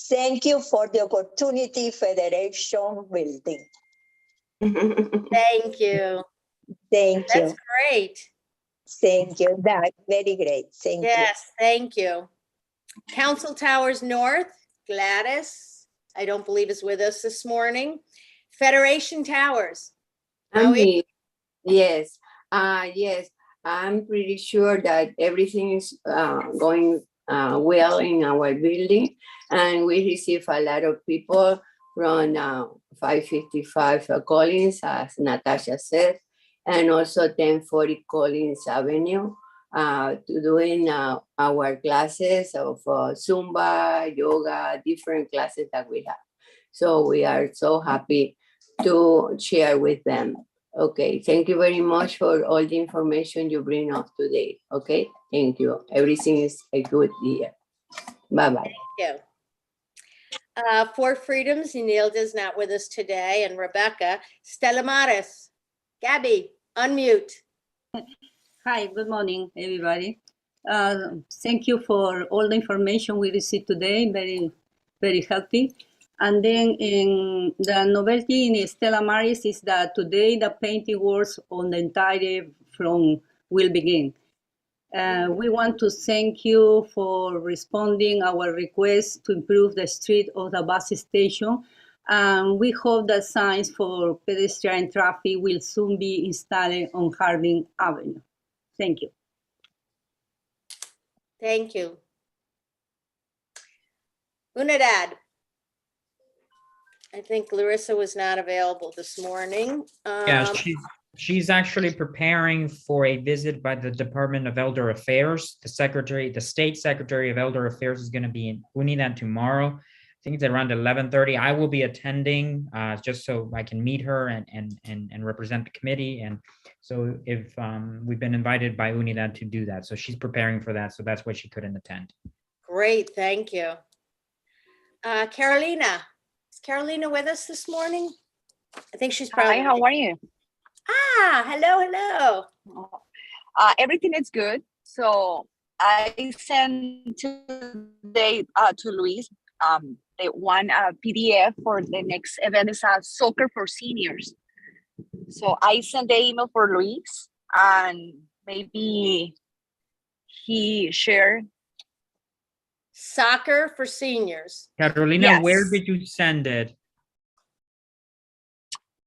Thank you for the opportunity, Federation Building. Thank you. Thank you. That's great. Thank you. That's very great. Thank you. Yes, thank you. Council Towers North, Gladys, I don't believe is with us this morning. Federation Towers. I'm here. Yes, yes, I'm pretty sure that everything is going well in our building, and we receive a lot of people from 555 Collins, as Natasha said, and also 1040 Collins Avenue, to doing our classes of Zumba, yoga, different classes that we have. So we are so happy to share with them. Okay, thank you very much for all the information you bring up today. Okay, thank you. Everything is a good year. Bye-bye. Thank you. For Freedoms, Enilda is not with us today, and Rebecca. Stella Maris. Gabby, unmute. Hi, good morning, everybody. Thank you for all the information we received today, very, very healthy. And then in the novelty in Stella Maris is that today the painting works on the entire front will begin. We want to thank you for responding our request to improve the street of the bus station. We hope that signs for pedestrian traffic will soon be installed on Harding Avenue. Thank you. Thank you. Unidad. I think Larissa was not available this morning. Yeah, she's actually preparing for a visit by the Department of Elder Affairs. The State Secretary of Elder Affairs is going to be in Unidad tomorrow. I think it's around 11:30. I will be attending just so I can meet her and represent the committee. And so if we've been invited by Unidad to do that. So she's preparing for that. So that's why she couldn't attend. Great, thank you. Carolina. Is Carolina with us this morning? I think she's probably. Hi, how are you? Hello. Everything is good. So I sent today to Luis the one PDF for the next event is soccer for seniors. So I sent the email for Luis, and maybe he shared. Soccer for seniors. Carolina, Yes. where did you send it?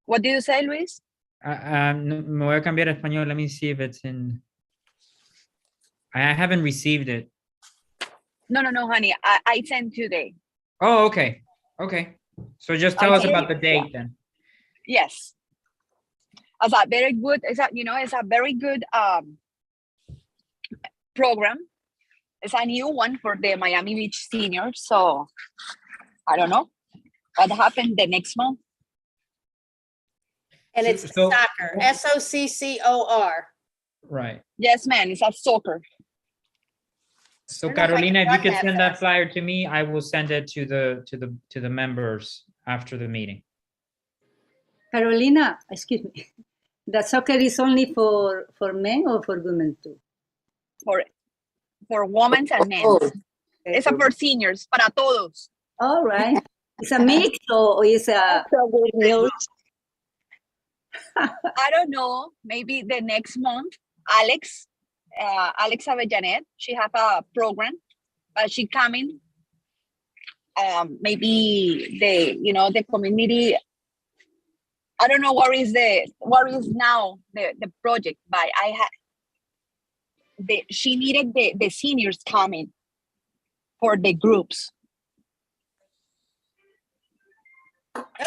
What did you say, Luis? Me voy a cambiar a español. Let me see if it's in. I haven't received it. No, honey. I sent today. Oh, okay. Okay. So just tell us Okay. about the date then. Yes. It's a very good, it's a very good program. It's a new one for the Miami Beach seniors. So I don't know what happened the next month. And it's So- soccer, SOCCOR. Right. Yes, man, it's a soccer. So I don't know if I Carolina, can if you run could that send that fast. flyer to me, I will send it to the members after the meeting. Carolina, excuse me. The soccer is only for men or for women too? For women and men. Oh, It's a for seniors, para todos. All right. It's a mix or is a So good news. I don't know. Maybe the next month, Alex Avellanet, she have a program, but she coming. Maybe the community. I don't know what is now the project, but she needed the seniors coming for the groups.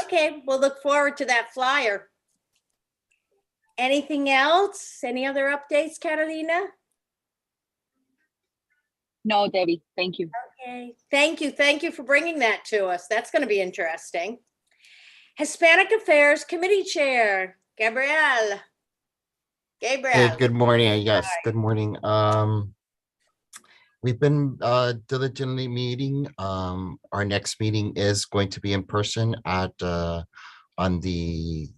Okay, we'll look forward to that flyer. Anything else? Any other updates, Carolina? No, Debbie, thank you. Okay, thank you for bringing that to us. That's going to be interesting. Hispanic Affairs Committee Chair, Gabriel. Hey, good morning. Yes, good morning. We've been diligently meeting. Our next meeting is going to be in person at on the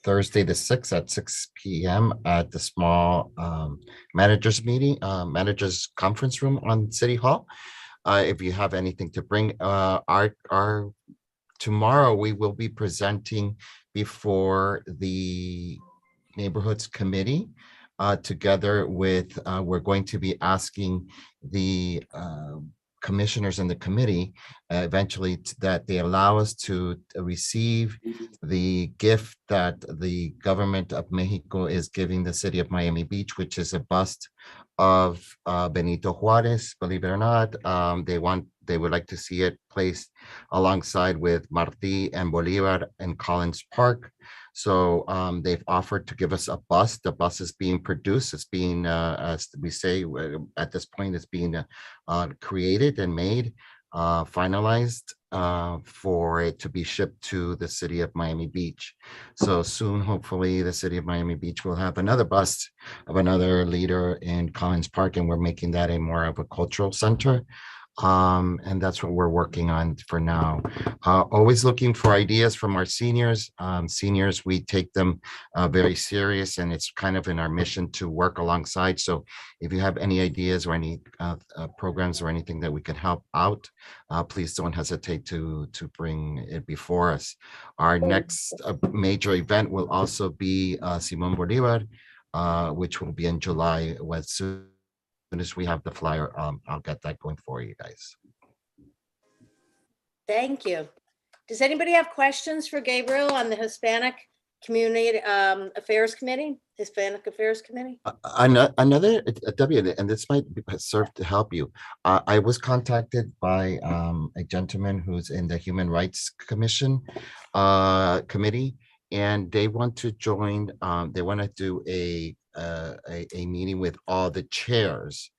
Thursday, the 6th at 6 p.m. at the small managers meeting, managers conference room on City Hall. If you have anything to bring, our tomorrow we will be presenting before the Neighborhoods Committee. Together with, we're going to be asking the commissioners in the committee eventually that they allow us to receive the gift that the government of Mexico is giving the city of Miami Beach, which is a bust of Benito Juarez. Believe it or not, they would like to see it placed alongside with Martí and Bolívar in Collins Park. So they've offered to give us a bus. The bus is being produced. It's being, as we say, at this point, it's being created and made, finalized for it to be shipped to the city of Miami Beach. So soon, hopefully, the city of Miami Beach will have another bust of another leader in Collins Park, and we're making that a more of a cultural center. And that's what we're working on for now. Always looking for ideas from our seniors. Seniors, we take them very serious, and it's kind of in our mission to work alongside. So if you have any ideas or any programs or anything that we can help out, please don't hesitate to bring it before us. Our next major event will also be Simón Bolívar, which will be in July. As soon as we have the flyer, I'll get that going for you guys. Thank you. Does anybody have questions for Gabriel on the Hispanic Community Affairs Committee? Hispanic Affairs Committee? Another W, and this might serve to help you. I was contacted by a gentleman who's in the Human Rights Commission committee, and they want to join. They want to do a meeting with all the chairs,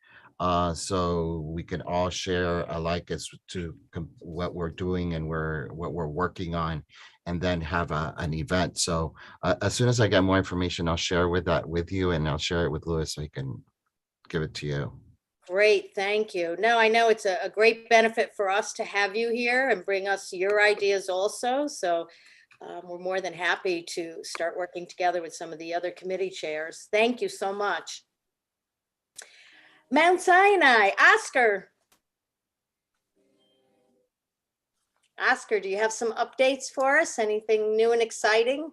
so we can all share alike as to what we're doing and what we're working on, and then have an event. So as soon as I get more information, I'll share with you, and I'll share it with Louis so he can give it to you. Great, thank you. No, I know it's a great benefit for us to have you here and bring us your ideas also. So we're more than happy to start working together with some of the other committee chairs. Thank you so much. Mount Sinai, Oscar. Oscar, do you have some updates for us? Anything new and exciting?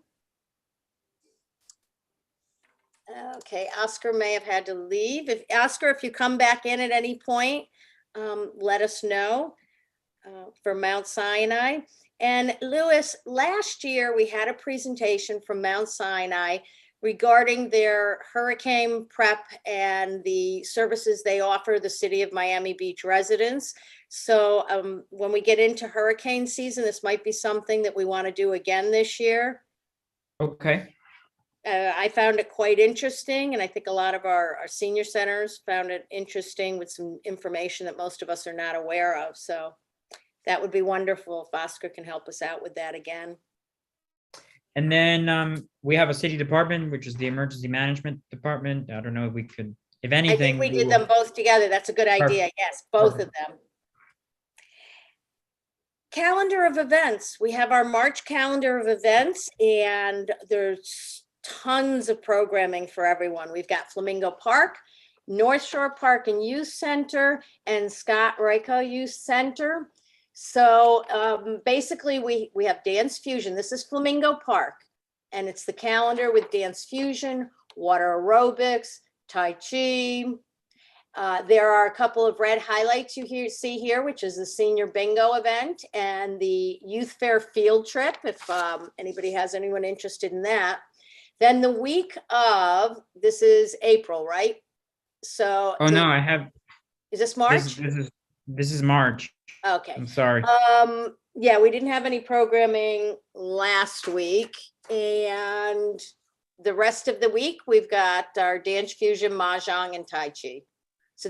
Okay, Oscar may have had to leave. Oscar, if you come back in at any point, let us know for Mount Sinai. And Louis, last year we had a presentation from Mount Sinai regarding their hurricane prep and the services they offer the city of Miami Beach residents. So when we get into hurricane season, this might be something that we want to do again this year. Okay. I found it quite interesting, and I think a lot of our senior centers found it interesting with some information that most of us are not aware of. So that would be wonderful if Oscar can help us out with that again. And then we have a city department, which is the emergency management department. I don't know if we could, if I anything. think we did will- them both together. That's a good idea. Perfect. Yes, both of Perfect. them. Calendar of events. We have our March calendar of events, and there's tons of programming for everyone. We've got Flamingo Park, North Shore Park and Youth Center, and Scott Rico Youth Center. So basically we have Dance Fusion. This is Flamingo Park, and it's the calendar with Dance Fusion, water aerobics, Tai Chi. There are a couple of red highlights you see here, which is the senior bingo event and the youth fair field trip, if anybody has anyone interested in that. Then the week of, this is April, right? So. Oh, no, I have. Is this March? This is March. Okay. I'm sorry. Yeah, we didn't have any programming last week, and the rest of the week we've got our Dance Fusion, Mahjong, and Tai Chi. So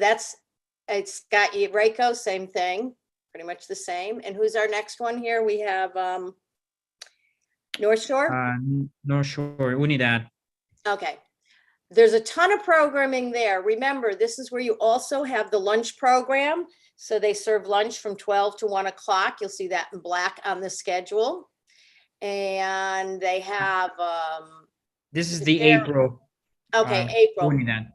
it's got Reiko, same thing, pretty much the same. And who's our next one here? We have North Shore? North Shore, Unidad. Okay. There's a ton of programming there. Remember, this is where you also have the lunch program. So they serve lunch from 12 to 1 o'clock. You'll see that in black on the schedule. And they have This is the April. Okay, April. Unidad.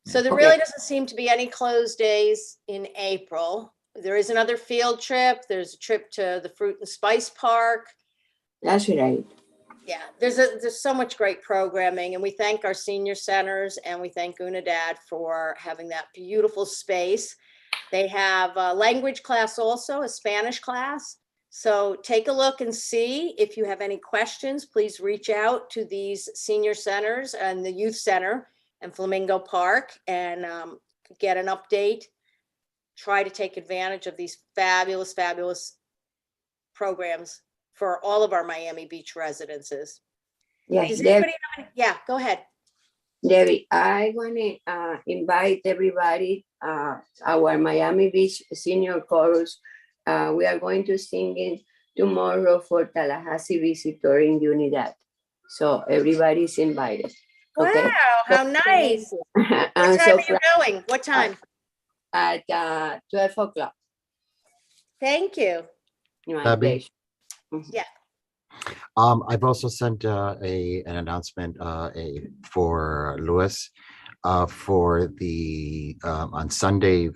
So there really doesn't seem to be any closed days in April. There is another field trip. There's a trip to the Fruit and Spice Park. That's right. Yeah, there's so much great programming, and we thank our senior centers and we thank Unidad for having that beautiful space. They have a language class also, a Spanish class. So take a look and see. If you have any questions, please reach out to these senior centers and the youth center and Flamingo Park and get an update. Try to take advantage of these fabulous, fabulous programs for all of our Miami Beach residences. Yes, Does anybody have any? Yeah, go ahead. Debbie, I want to invite everybody, our Miami Beach Senior Chorus. We are going to sing it tomorrow for Tallahassee Visitor in Unidad. So everybody's invited. Okay? Wow, how nice. What time so are you going? What time? At 12 o'clock. Thank you. My Debbie? pleasure. Yeah. I've also sent an announcement for Louis for the on Sunday,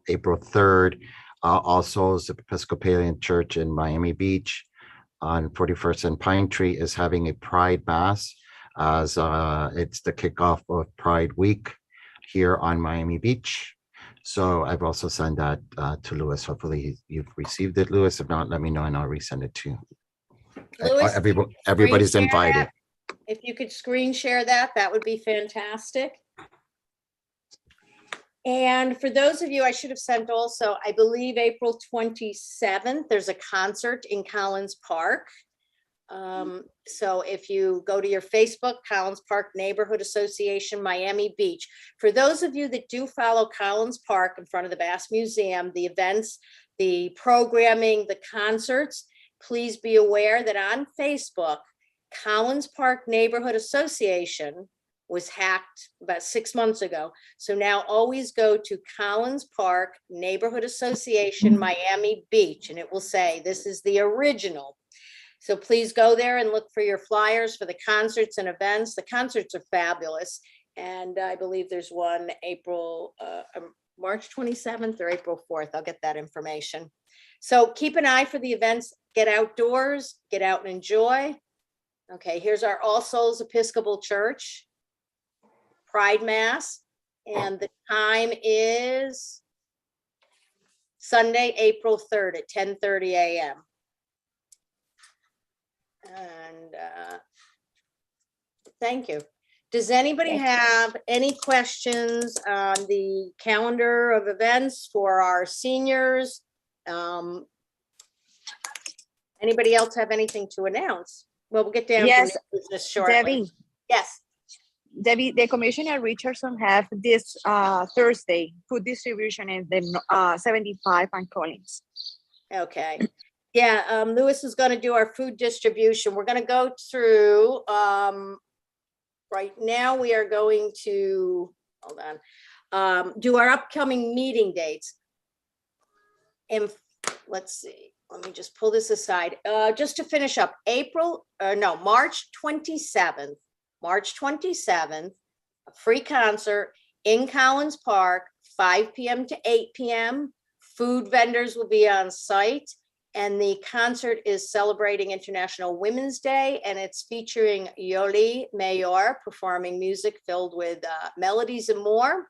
April 3rd, also the Episcopalian Church in Miami Beach on 41st and Pine Tree is having a Pride Mass as it's the kickoff of Pride Week here on Miami Beach. So I've also sent that to Louis. Hopefully you've received it, Louis. If not, let me know and I'll resend it to you. Louis, Everybody's screen share invited. that. If you could screen share that, that would be fantastic. And for those of you, I should have sent also, I believe April 27th, there's a concert in Collins Park. So if you go to your Facebook, Collins Park Neighborhood Association, Miami Beach. For those of you that do follow Collins Park in front of the Bass Museum, the events, the programming, the concerts, please be aware that on Facebook, Collins Park Neighborhood Association was hacked about 6 months ago. So now always go to Collins Park Neighborhood Association, Miami Beach, and it will say, this is the original. So please go there and look for your flyers for the concerts and events. The concerts are fabulous. And I believe there's one March 27th or April 4th. I'll get that information. So keep an eye for the events. Get outdoors, get out and enjoy. Okay, here's our All Souls Episcopal Church Pride Mass. And the time is Sunday, April 3rd at 10:30 a.m. And Thank you. Does anybody have any questions on the calendar of events for our seniors? Anybody else have anything to announce? Well, we'll get down to Yes, new business shortly. Debbie. Yes. Debbie, the Commissioner Richardson have this Thursday food distribution in the 75 and Collins. Okay. Yeah, Lewis is going to do our food distribution. We're going to go through, right now we are going to, hold on, do our upcoming meeting dates. And let's see, let me just pull this aside. Just to finish up, March 27th, a free concert in Collins Park, 5 p.m. to 8 p.m. Food vendors will be on site. And the concert is celebrating International Women's Day, and it's featuring Yoli Mayor performing music filled with melodies and more.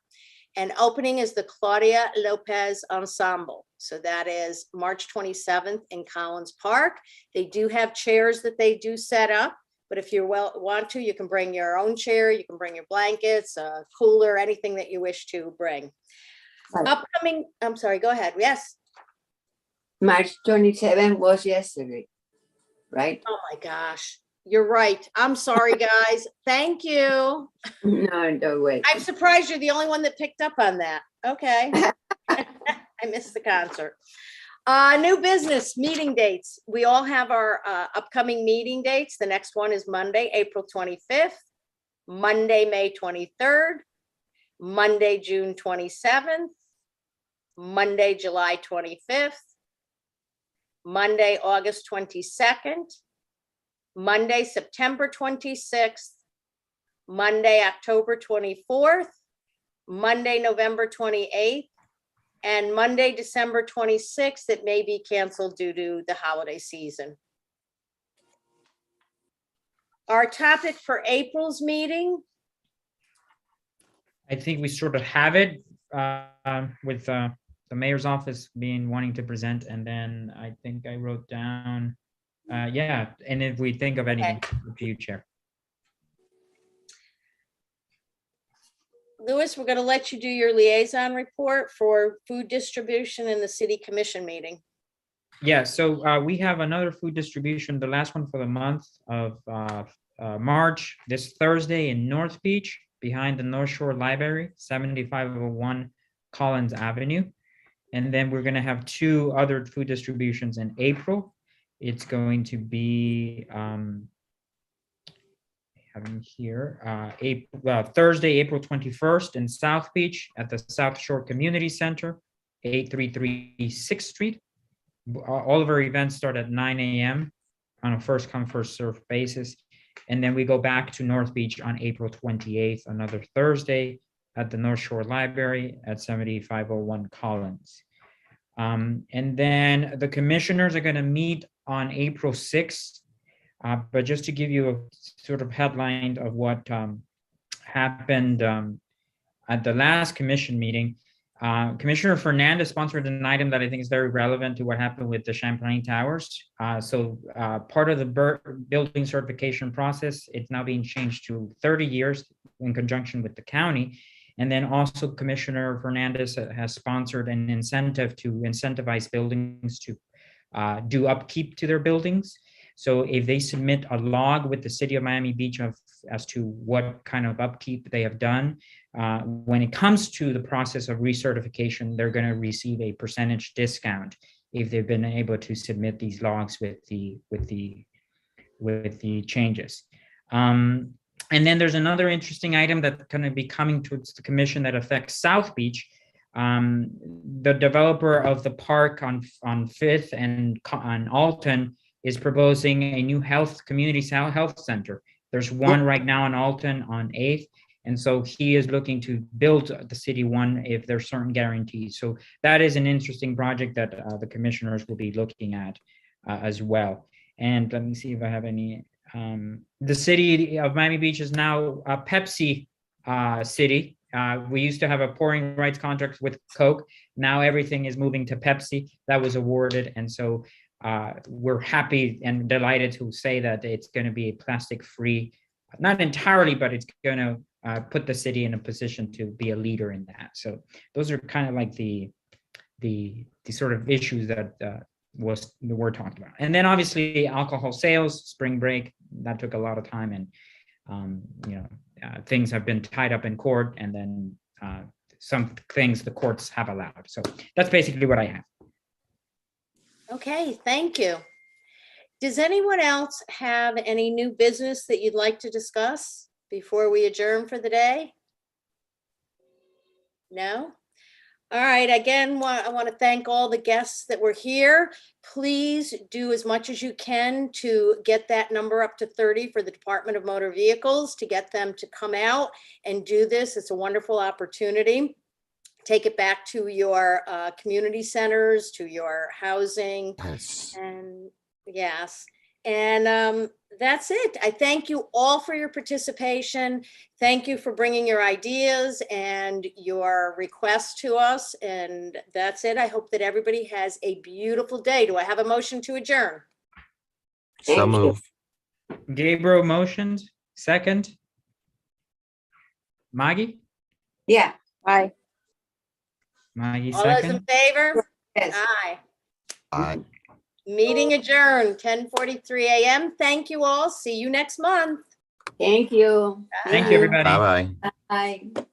And opening is the Claudia Lopez Ensemble. So that is March 27th in Collins Park. They do have chairs that they do set up, but if you want to, you can bring your own chair, you can bring your blankets, a cooler, anything that you wish to bring. Upcoming, I'm sorry, go ahead. Yes. March 27 was yesterday, right? Oh my gosh, you're right. I'm sorry, guys. Thank you. No, no way. I'm surprised you're the only one that picked up on that. Okay. I missed the concert. New business meeting dates. We all have our upcoming meeting dates. The next one is Monday, April 25th, Monday, May 23rd, Monday, June 27th, Monday, July 25th, Monday, August 22nd, Monday, September 26th, Monday, October 24th, Monday, November 28th, and Monday, December 26th. It may be canceled due to the holiday season. Our topic for April's meeting. I think we sort of have it with the mayor's office wanting to present, and then I think I wrote down, yeah, and if we think of anything for the future. Lewis, we're going to let you do your liaison report for food distribution in the city commission meeting. Yeah, so we have another food distribution, the last one for the month of March, this Thursday in North Beach, behind the North Shore Library, 7501 Collins Avenue. And then we're going to have two other food distributions in April. It's going to be having here Thursday, April 21st in South Beach at the South Shore Community Center, 833 6th Street. All of our events start at 9 a.m. on a first come, first served basis. And then we go back to North Beach on April 28th, another Thursday, at the North Shore Library at 7501 Collins. And then the commissioners are going to meet on April 6th. But just to give you a sort of headline of what happened at the last commission meeting, Commissioner Fernandez sponsored an item that I think is very relevant to what happened with the Champlain Towers. So part of the building certification process, it's now being changed to 30 years in conjunction with the county. And then also Commissioner Fernandez has sponsored an incentive to incentivize buildings to do upkeep to their buildings. So if they submit a log with the city of Miami Beach as to what kind of upkeep they have done, when it comes to the process of recertification, they're going to receive a percentage discount if they've been able to submit these logs with the changes. And then there's another interesting item that's going to be coming towards the commission that affects South Beach. The developer of the park on 5th and on Alton is proposing a new community health center. There's one right now in Alton on 8th. And so he is looking to build the city one if there's certain guarantees. So that is an interesting project that the commissioners will be looking at as well. And let me see if I have any. The city of Miami Beach is now a Pepsi city. We used to have a pouring rights contract with Coke. Now everything is moving to Pepsi. That was awarded. And so we're happy and delighted to say that it's going to be a plastic-free not entirely, but it's going to put the city in a position to be a leader in that. So those are kind of like the sort of issues that we're talking about. And then obviously alcohol sales, spring break, that took a lot of time, and things have been tied up in court, and then some things the courts have allowed. So that's basically what I have. Okay, thank you. Does anyone else have any new business that you'd like to discuss before we adjourn for the day? No? All right, again, I want to thank all the guests that were here. Please do as much as you can to get that number up to 30 for the Department of Motor Vehicles, to get them to come out and do this. It's a wonderful opportunity. Take it back to your community centers, to your housing. Yes. And yes, and that's it. I thank you all for your participation. Thank you for bringing your ideas and your requests to us. And that's it. I hope that everybody has a beautiful day. Do I have a motion to adjourn? So move. Gabriel motioned, second. Maggie? Yeah. Bye. Maggie, All those in second. favor? Yes. Aye. Aye. Meeting adjourned, 10:43 a.m. Thank you all. See you next month. Thank you. Thank you, everybody. Bye-bye. Bye.